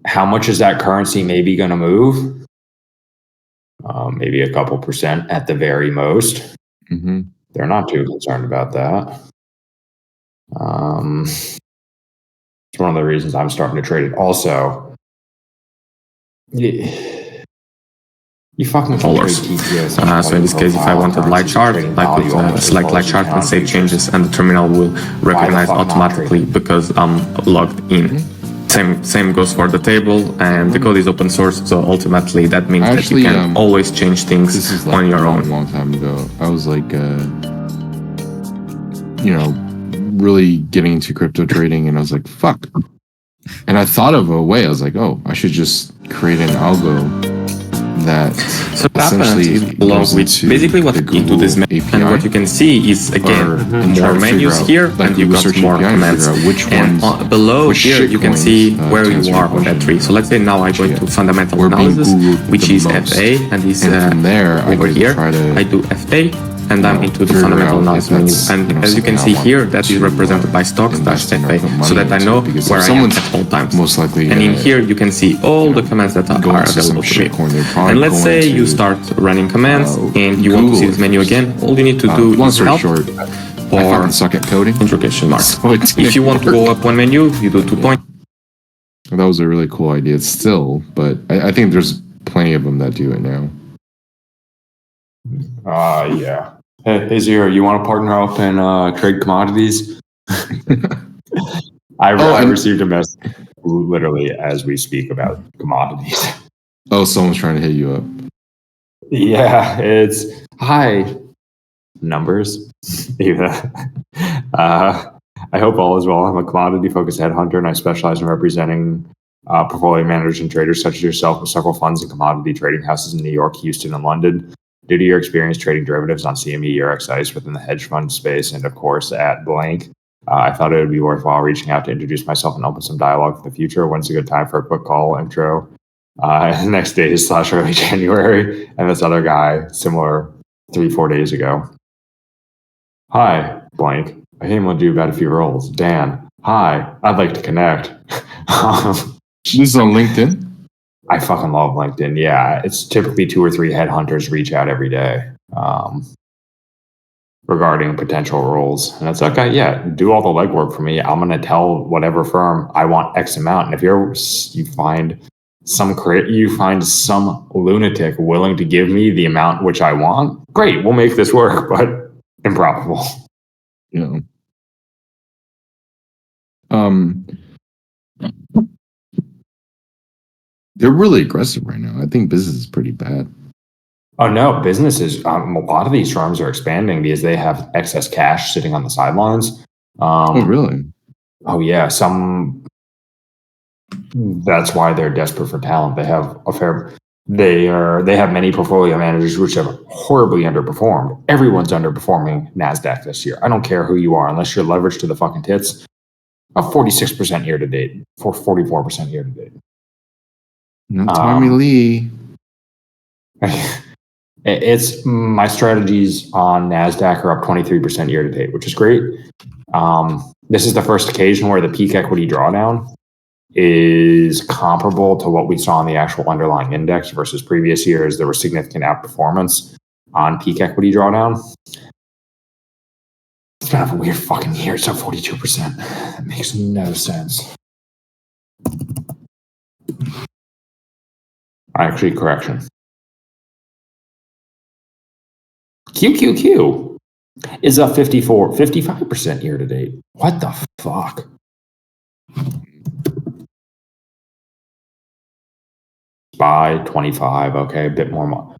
How much is that currency maybe going to move? Maybe a couple percent at the very most. Mm-hmm. They're not too concerned about that. It's one of the reasons I'm starting to trade it. Also, you fucking can trade TPOs. So in this case, if I wanted light chart, I could select light chart and save changes, and the terminal will recognize automatically because I'm logged in. Same goes for the table, and the code is open source, so ultimately that means that you can always change things This is like on your own. A long time ago. I was like, really getting into crypto trading, and I was like, fuck. And I thought of a way. I was like, oh, I should just create an algo that So what happens is along with basically what into this menu, and what you can see is again more menus here, and you got more commands. And below here you can see where you are on that tree. So let's say now I go into fundamental analysis, which is FA, and is over here. I do FA, and I'm into the fundamental analysis menu. And as you can see here, that is represented by stocks/FA, so that I know where I am at all times. Most likely, and in here you can see all the commands that are available to me. And let's say you start running commands and you want to see this menu again. All you need to do is help or suck at coding. interrogation mark. If you want to go up one menu, you do 2 points. That was a really cool idea still, but I think there's plenty of them that do it now. Yeah. Hey Zero, you want to partner up and trade commodities? I received a message literally as we speak about commodities. Oh, someone's trying to hit you up. Yeah, it's hi numbers. Yeah. I hope all is well. I'm a commodity-focused headhunter, and I specialize in representing portfolio managers and traders such as yourself with several funds and commodity trading houses in New York, Houston, and London. Due to your experience trading derivatives on CME EuroXICE within the hedge fund space, and of course at blank, I thought it would be worthwhile reaching out to introduce myself and open some dialogue for the future. When's a good time for a quick call intro? Next day / early January. And this other guy, similar 3-4 days ago. Hi, blank. I came to you about a few roles. Dan. Hi, I'd like to connect. This is on LinkedIn? I fucking love LinkedIn. Yeah, it's typically 2 or 3 headhunters reach out every day regarding potential roles. And it's okay, yeah, do all the legwork for me. I'm going to tell whatever firm I want X amount. And if you find some lunatic willing to give me the amount which I want, great, we'll make this work, but improbable. Yeah. They're really aggressive right now. I think business is pretty bad. Oh no, businesses, a lot of these firms are expanding because they have excess cash sitting on the sidelines. Oh, really? Oh yeah, that's why they're desperate for talent. They have many portfolio managers which have horribly underperformed. Everyone's underperforming NASDAQ this year. I don't care who you are, unless you're leveraged to the fucking tits. Up 46% year to date, 44% year to date. Not Tommy Lee. It's my strategies on NASDAQ are up 23% year to date, which is great. This is the first occasion where the peak equity drawdown is comparable to what we saw in the actual underlying index versus previous years. There was significant outperformance on peak equity drawdown. It's kind of a weird fucking year. It's up 42%. That makes no sense. Actually, correction. QQQ is up 55% year to date. What the fuck? By 25, okay, a bit more.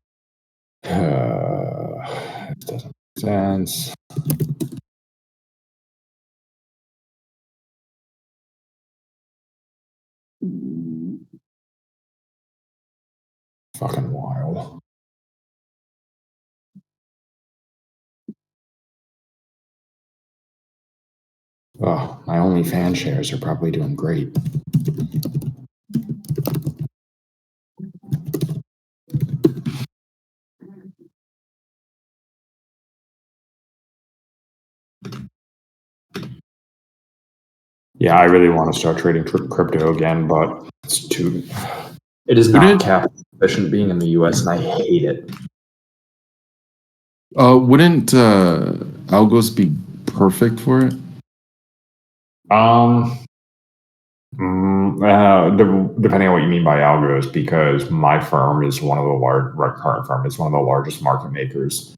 It doesn't make sense. Fucking wild. Oh, my OnlyFans shares are probably doing great. Yeah, I really want to start trading crypto again, but it is not capital efficient being in the US, and I hate it. Wouldn't Algos be perfect for it? Depending on what you mean by algos, because my firm is one of the current firm is one of the largest market makers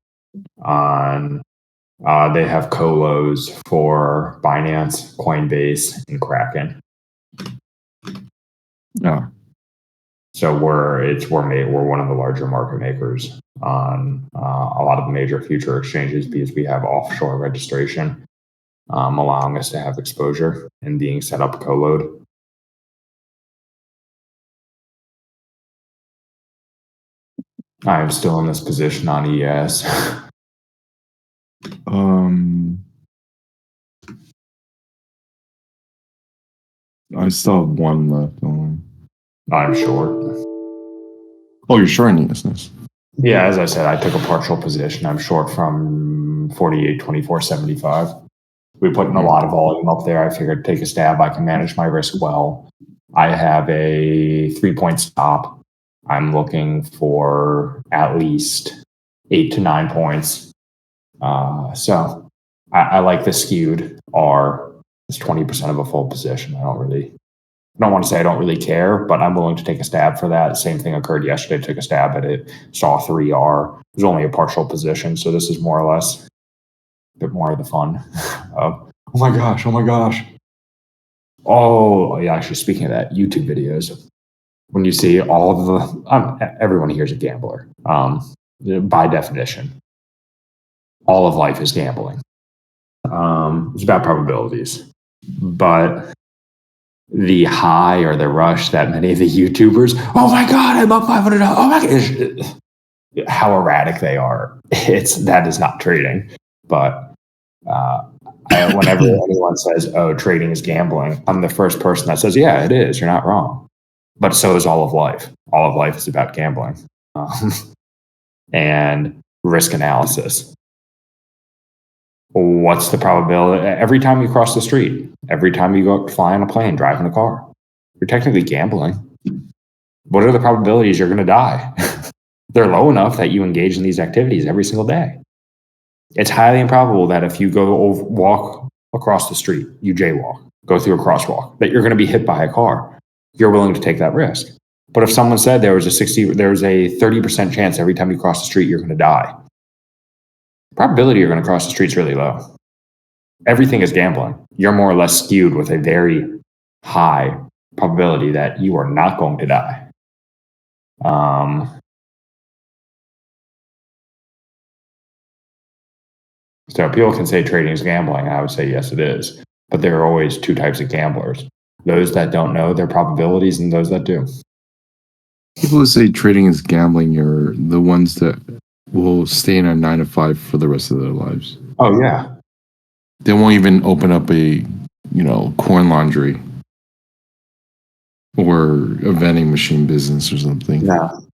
on. They have colos for Binance, Coinbase, and Kraken. Yeah. So we're one of the larger market makers on a lot of the major future exchanges because we have offshore registration, allowing us to have exposure and being set up coloed. I am still in this position on ES. I still have one left on. I'm short. Oh, you're shorting ESNS. Yeah, as I said, I took a partial position. I'm short from 48.2475. We put in a lot of volume up there. I figured take a stab. I can manage my risk well. I have a 3-point stop. I'm looking for at least 8 to 9 points. So I like the skewed R. It's 20% of a full position. I don't want to say I don't really care, but I'm willing to take a stab for that. Same thing occurred yesterday. Took a stab at it. Saw 3R. It was only a partial position, so this is more or less a bit more of the fun of, oh my gosh. Oh, yeah, actually, speaking of that, YouTube videos, when you see all of the, everyone here is a gambler. By definition, all of life is gambling. It's about probabilities. But the high or the rush that many of the YouTubers, oh my God, I'm up $500. Oh my gosh. how erratic they are. That is not trading. But whenever anyone says, "Oh, trading is gambling," I'm the first person that says, "Yeah, it is. You're not wrong." But so is all of life. All of life is about gambling and risk analysis. What's the probability? Every time you cross the street, every time you go fly on a plane, drive in a car, you're technically gambling. What are the probabilities you're going to die? They're low enough that you engage in these activities every single day. It's highly improbable that if you walk across the street, you jaywalk, go through a crosswalk, that you're going to be hit by a car. You're willing to take that risk. But if someone said there was a 30% chance every time you cross the street, you're going to die, the probability you're going to cross the street is really low. Everything is gambling. You're more or less skewed with a very high probability that you are not going to die. So people can say trading is gambling. I would say yes, it is. But there are always two types of gamblers: those that don't know their probabilities and those that do. People who say trading is gambling are the ones that will stay in a 9 to 5 for the rest of their lives. Oh yeah. They won't even open up a, corn laundry or a vending machine business or something. No.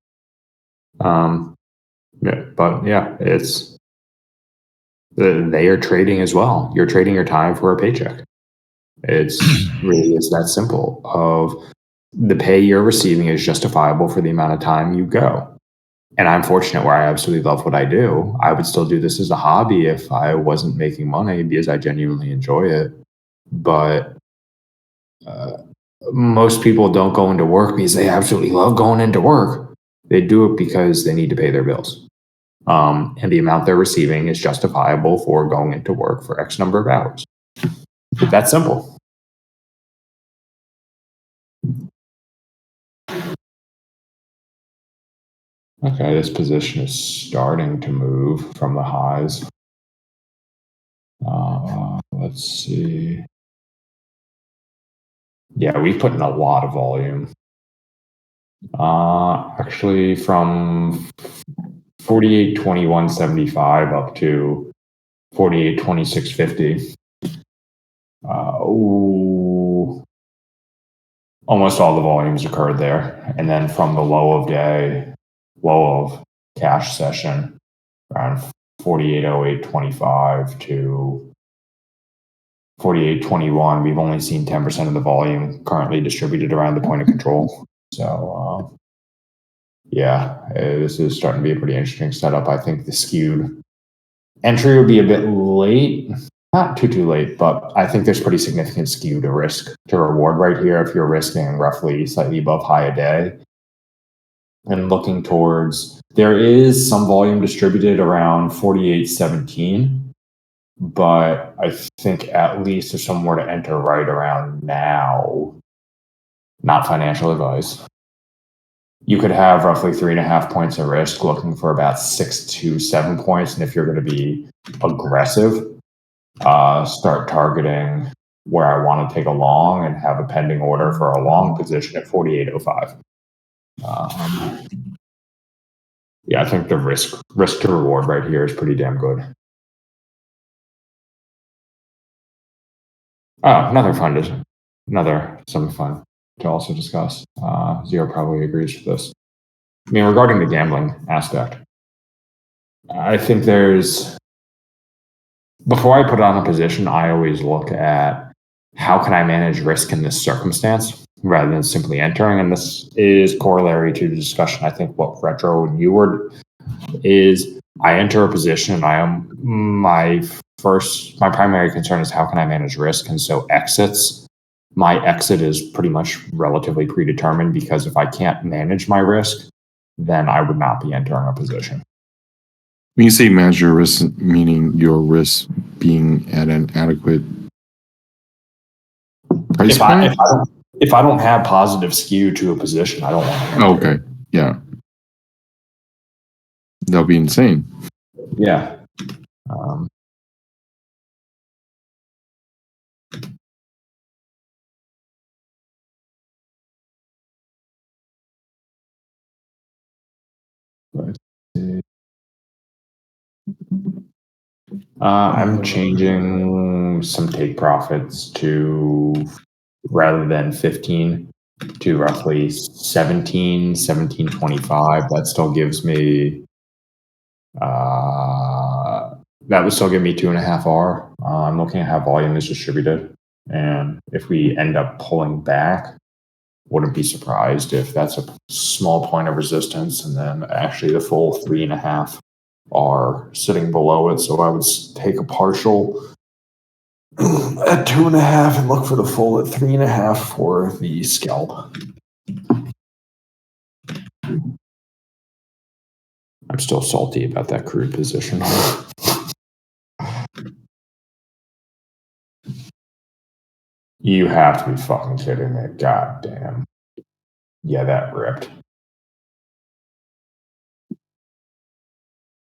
Yeah, but yeah, they are trading as well. You're trading your time for a paycheck. It's really is that simple. Of the pay you're receiving is justifiable for the amount of time you go. And I'm fortunate where I absolutely love what I do. I would still do this as a hobby if I wasn't making money because I genuinely enjoy it. But most people don't go into work because they absolutely love going into work. They do it because they need to pay their bills. And the amount they're receiving is justifiable for going into work for X number of hours. That's simple. Okay, this position is starting to move from the highs. Let's see. Yeah, we put in a lot of volume. Actually, from 48.21.75 up to 48.26.50. Almost all the volumes occurred there. And then from the low of cash session, around 48.08.25 to 48.21, we've only seen 10% of the volume currently distributed around the point of control. So, this is starting to be a pretty interesting setup. I think the skewed entry would be a bit late. Not too late, but I think there's pretty significant skew to risk to reward right here if you're risking roughly slightly above high a day. And looking towards, there is some volume distributed around 48.17, but I think at least if someone were to enter right around now, not financial advice, you could have roughly 3.5 points of risk looking for about 6 to 7 points. And if you're going to be aggressive, start targeting where I want to take a long and have a pending order for a long position at 48.05. I think the risk to reward right here is pretty damn good. Something fun to also discuss. Zero probably agrees with this. I mean, regarding the gambling aspect, I think before I put on a position, I always look at how can I manage risk in this circumstance rather than simply entering. And this is corollary to the discussion. I think what Retro and you were is I enter a position and my primary concern is how can I manage risk? And so my exit is pretty much relatively predetermined because if I can't manage my risk, then I would not be entering a position. When you say manage your risk, meaning your risk being at an adequate price point? If I don't have positive skew to a position, I don't want to. Okay, yeah. That'll be insane. Yeah. I'm changing some take profits to, rather than 15, to roughly 17.25. That still gives me, that would still give me 2.5 R. I'm looking at how volume is distributed. And if we end up pulling back, wouldn't be surprised if that's a small point of resistance and then actually the full 3.5 are sitting below it. So I would take a partial at 2.5 and look for the full at 3.5 for the scalp. I'm still salty about that crude position. You have to be fucking kidding me. God damn. Yeah, that ripped.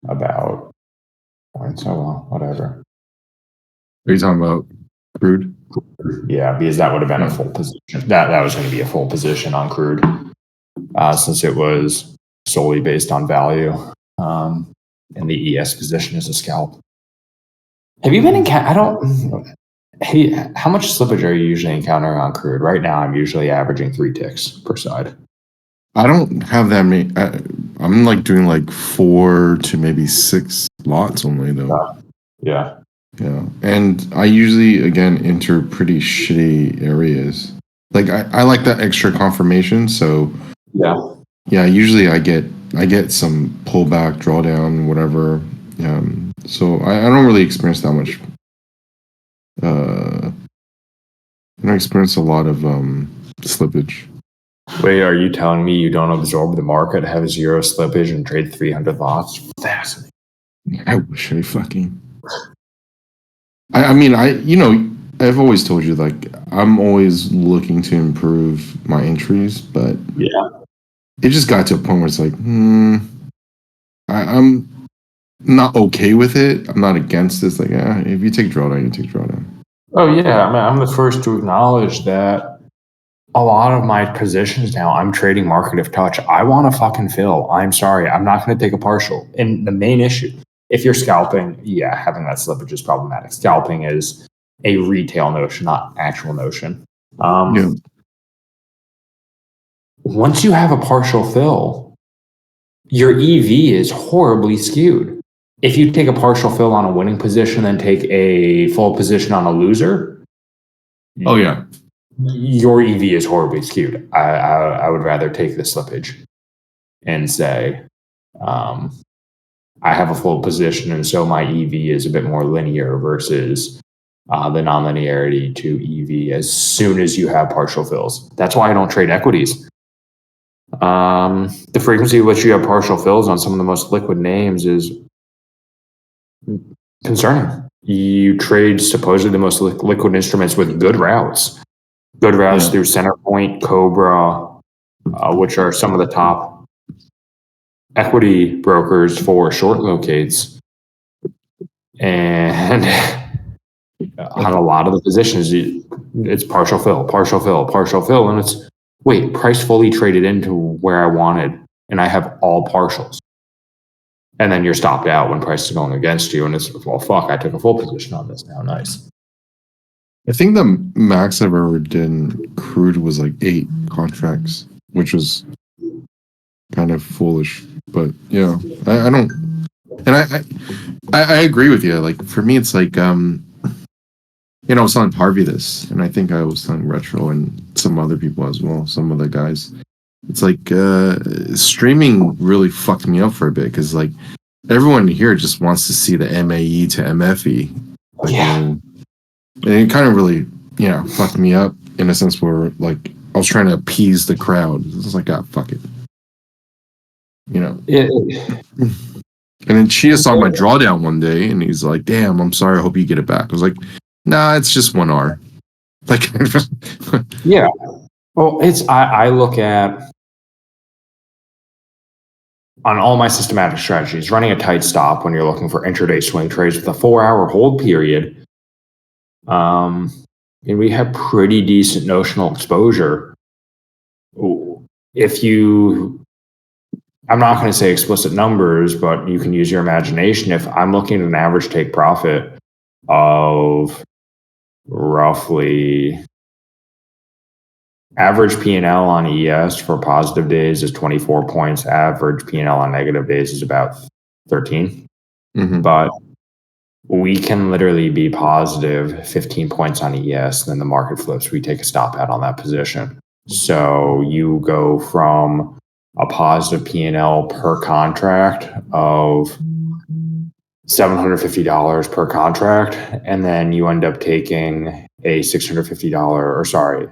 About points. Oh well, whatever. Are you talking about crude? Yeah, because that would have been a full position. That was going to be a full position on crude, since it was solely based on value. And the ES position is a scalp. Have you been in? I don't. Hey, how much slippage are you usually encountering on crude? Right now, I'm usually averaging 3 ticks per side. I don't have that many. I'm like doing like 4 to maybe 6 lots only though. Yeah. Yeah. And I usually, again, enter pretty shitty areas. Like I like that extra confirmation. So yeah, usually I get some pullback, drawdown, whatever. So I don't really experience that much. I don't experience a lot of slippage. Wait, are you telling me you don't absorb the market, have 0 slippage, and trade 300 lots? Fascinating. I wish I fucking. I mean, I've always told you, like, I'm always looking to improve my entries, but yeah, it just got to a point where it's like, I'm not okay with it. I'm not against this. Like, if you take drawdown, you take drawdown. Oh yeah, I mean, I'm the first to acknowledge that a lot of my positions now, I'm trading market of touch. I want to fucking fill. I'm sorry, I'm not going to take a partial. And the main issue, if you're scalping, yeah, having that slippage is problematic. Scalping is a retail notion, not actual notion. Once you have a partial fill, your EV is horribly skewed. If you take a partial fill on a winning position and take a full position on a loser, oh yeah, your EV is horribly skewed. I would rather take the slippage and say, I have a full position, and so my EV is a bit more linear versus the nonlinearity to EV as soon as you have partial fills. That's why I don't trade equities. The frequency at which you have partial fills on some of the most liquid names is concerning. You trade supposedly the most liquid instruments with good routes. Good routes through Centerpoint, Cobra, which are some of the top equity brokers for short locates. And on a lot of the positions, it's partial fill. And it's, wait, price fully traded into where I wanted, and I have all partials. And then you're stopped out when price is going against you, and it's, well, fuck, I took a full position on this now. Nice. I think the max I've ever did in crude was like 8 contracts, which was kind of foolish. But yeah, I don't, and I agree with you. Like for me, it's like I was telling Harvey this, and I think I was telling Retro and some other people as well, some of the guys. It's like streaming really fucked me up for a bit because like everyone here just wants to see the MAE to MFE. Like, and it kind of really, fucked me up in a sense where like I was trying to appease the crowd. It was like, fuck it. And then Chia saw my drawdown one day and he's like, damn, I'm sorry, I hope you get it back. I was like, nah, it's just 1 R. Like yeah. Well, I look at, on all my systematic strategies, running a tight stop when you're looking for intraday swing trades with a 4-hour hold period. And we have pretty decent notional exposure. If you I'm not going to say explicit numbers, but you can use your imagination. If I'm looking at an average take profit of roughly average P&L on ES for positive days is 24 points. Average P&L on negative days is about 13. Mhm. But we can literally be positive 15 points on ES, and then the market flips. We take a stop out on that position. So you go from a positive P&L per contract of $750 per contract, and then you end up taking a $650, or sorry,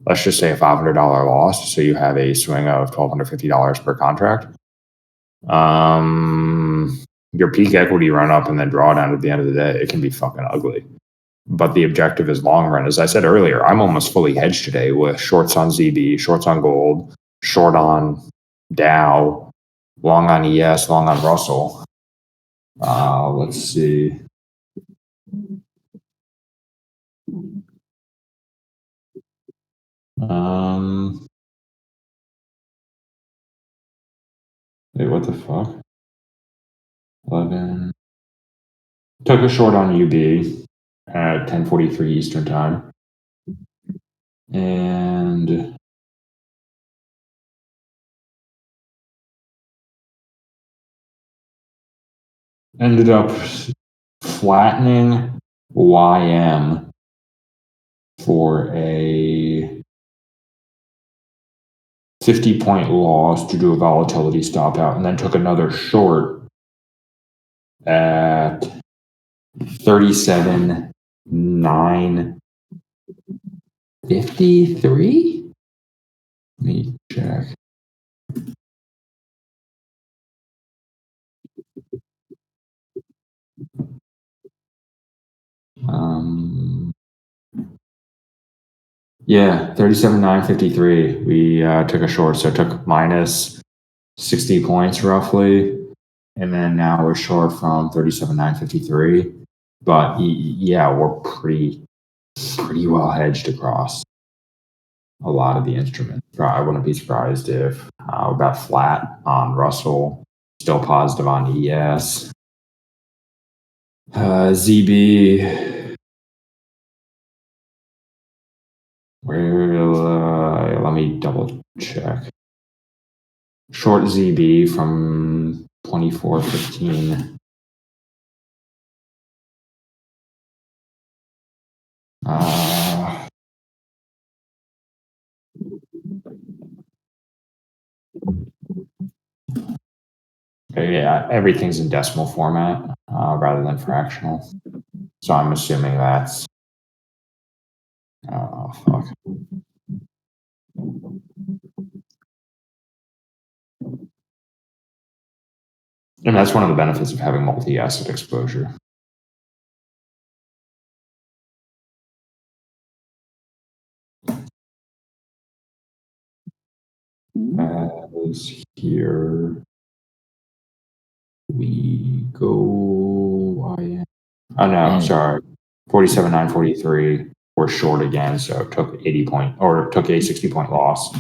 let's just say a $500 loss. So you have a swing of $1,250 per contract. Your peak equity run up and then drawdown at the end of the day, it can be fucking ugly. But the objective is long run. As I said earlier, I'm almost fully hedged today with shorts on ZB, shorts on gold, short on Dow, long on ES, long on Russell. Let's see. Wait, what the fuck? 11. Took a short on UB at 10:43 Eastern time. And ended up flattening YM for a 50-point loss due to a volatility stop out, and then took another short at 37,953. Let me check. Yeah, 37,953. We took a short, so took minus 60 points roughly, and then now we're short from 37,953. But yeah, we're pretty well hedged across a lot of the instruments. I wouldn't be surprised if we're about flat on Russell, still positive on ES. ZB, let me double check. Short ZB from 24.15. Yeah, everything's in decimal format rather than fractional. So I'm assuming that's. Oh, fuck. And that's one of the benefits of having multi-asset exposure. As here we go. Oh no, sorry. 47,943. We're short again, so took 80 point or took a 60 point loss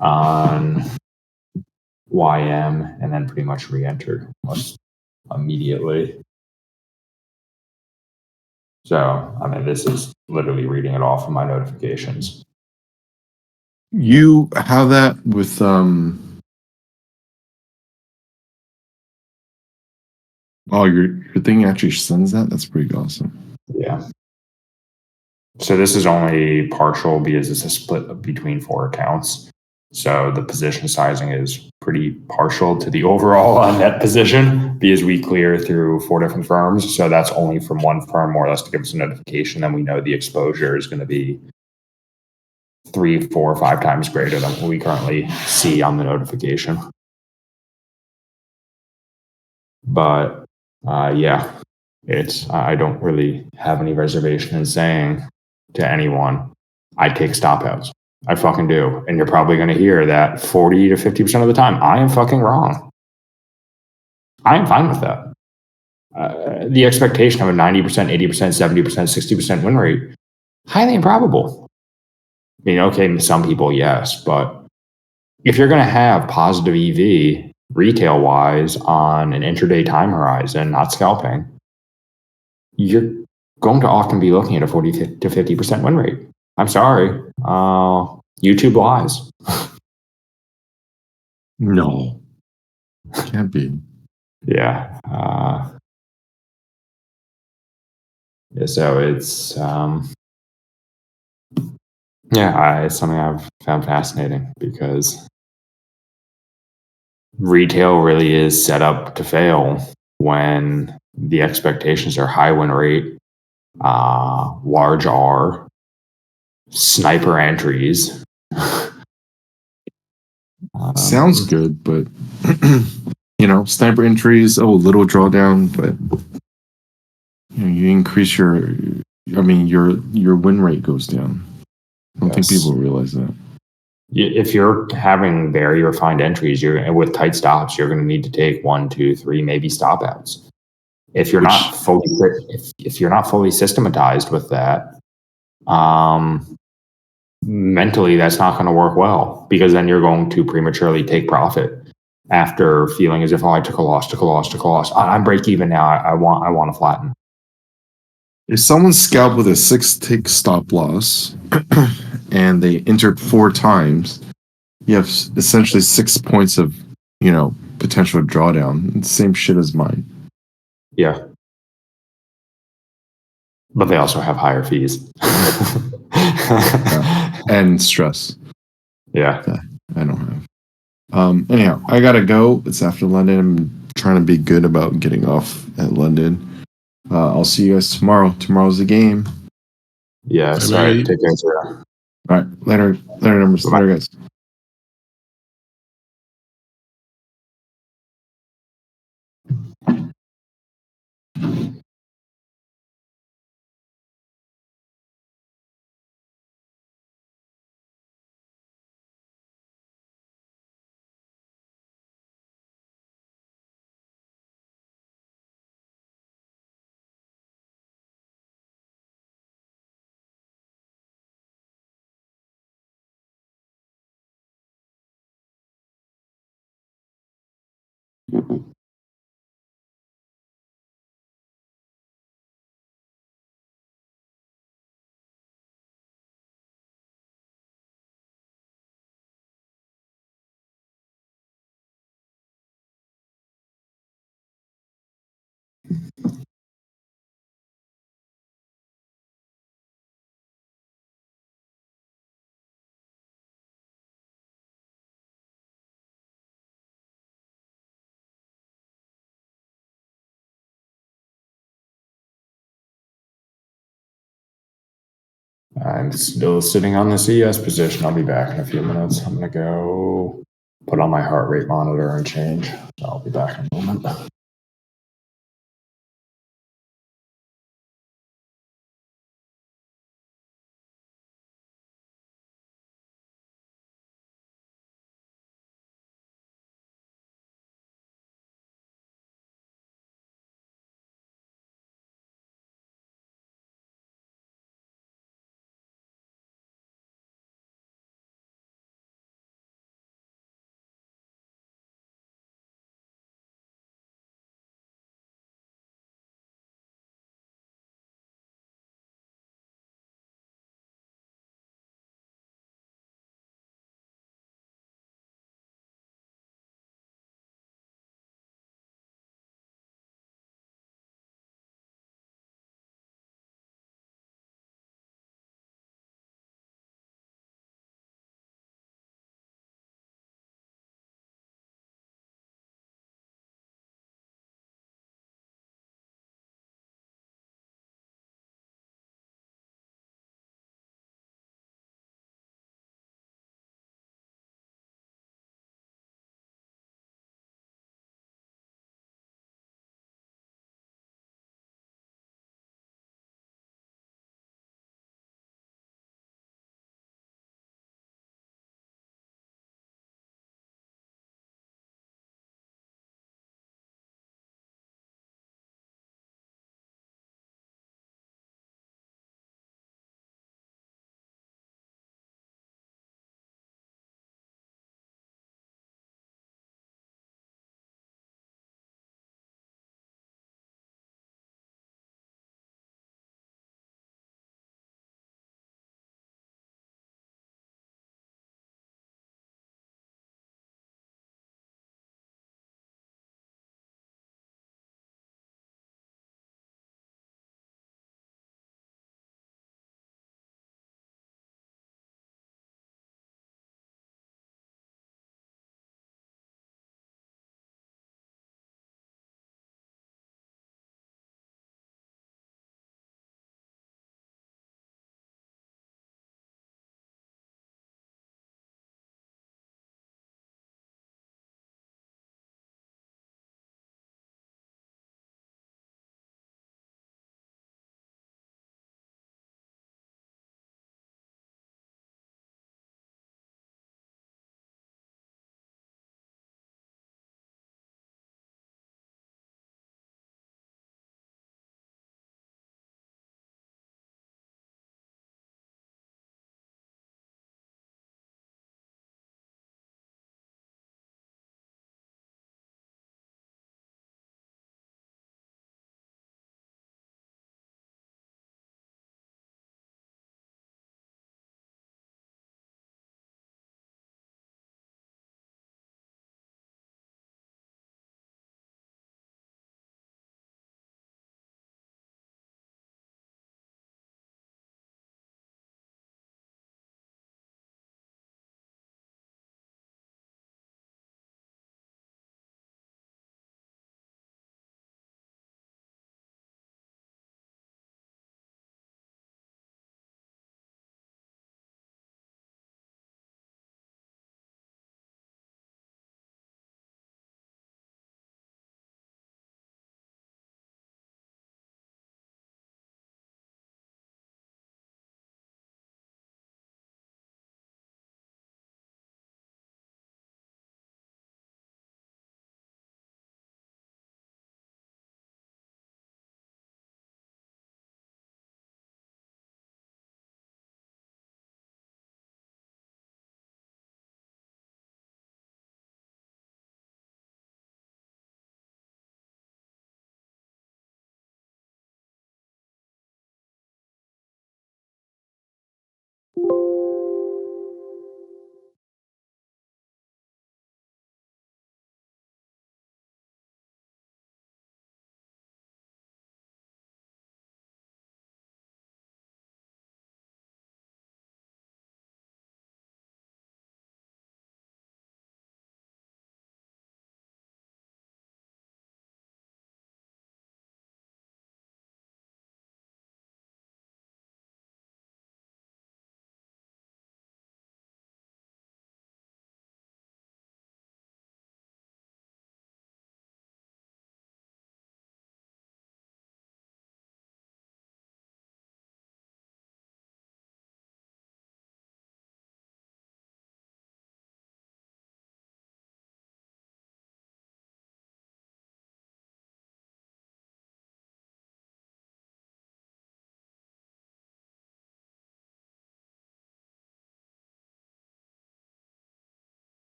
on YM, and then pretty much re-entered almost immediately. So I mean, this is literally reading it off of my notifications. You have that with oh, your thing actually sends that? That's pretty awesome. Yeah. So this is only partial because it's a split between 4 accounts. So the position sizing is pretty partial to the overall net position because we clear through 4 different firms. So that's only from one firm more or less to give us a notification. Then we know the exposure is going to be 3, 4, 5 times greater than what we currently see on the notification. But yeah, it's I don't really have any reservation in saying to anyone, I take stop outs. I fucking do. And you're probably going to hear that 40 to 50% of the time, I am fucking wrong. I am fine with that. The expectation of a 90%, 80%, 70%, 60% win rate, highly improbable. I mean, okay, some people, yes, but if you're going to have positive EV retail wise on an intraday time horizon, not scalping, you're going to often be looking at a 40 to 50% win rate. I'm sorry. YouTube lies. No, can't be. Yeah. So it's, it's something I've found fascinating because retail really is set up to fail when the expectations are high win rate, large R, sniper entries. Sounds good, but sniper entries, little drawdown, but you increase your win rate goes down. I don't think people realize that. If you're having very refined entries, you're with tight stops, you're going to need to take 1, 2, 3, maybe stop outs. If you're not fully systematized with that, mentally that's not going to work well, because then you're going to prematurely take profit after feeling as if, I took a loss. I'm break even now. I want to flatten. If someone scalped with a 6-tick stop loss and they entered 4 times, you have essentially 6 points of, potential drawdown. It's the same shit as mine. Yeah. But they also have higher fees. And stress. Yeah. I don't have. Anyhow, I gotta go. It's after London. I'm trying to be good about getting off at London. I'll see you guys tomorrow. Tomorrow's the game. Yeah. Sorry. Take care. All right. Later, numbers. Later, guys. I'm still sitting on the CES position. I'll be back in a few minutes. I'm going to go put on my heart rate monitor and change. I'll be back in a moment.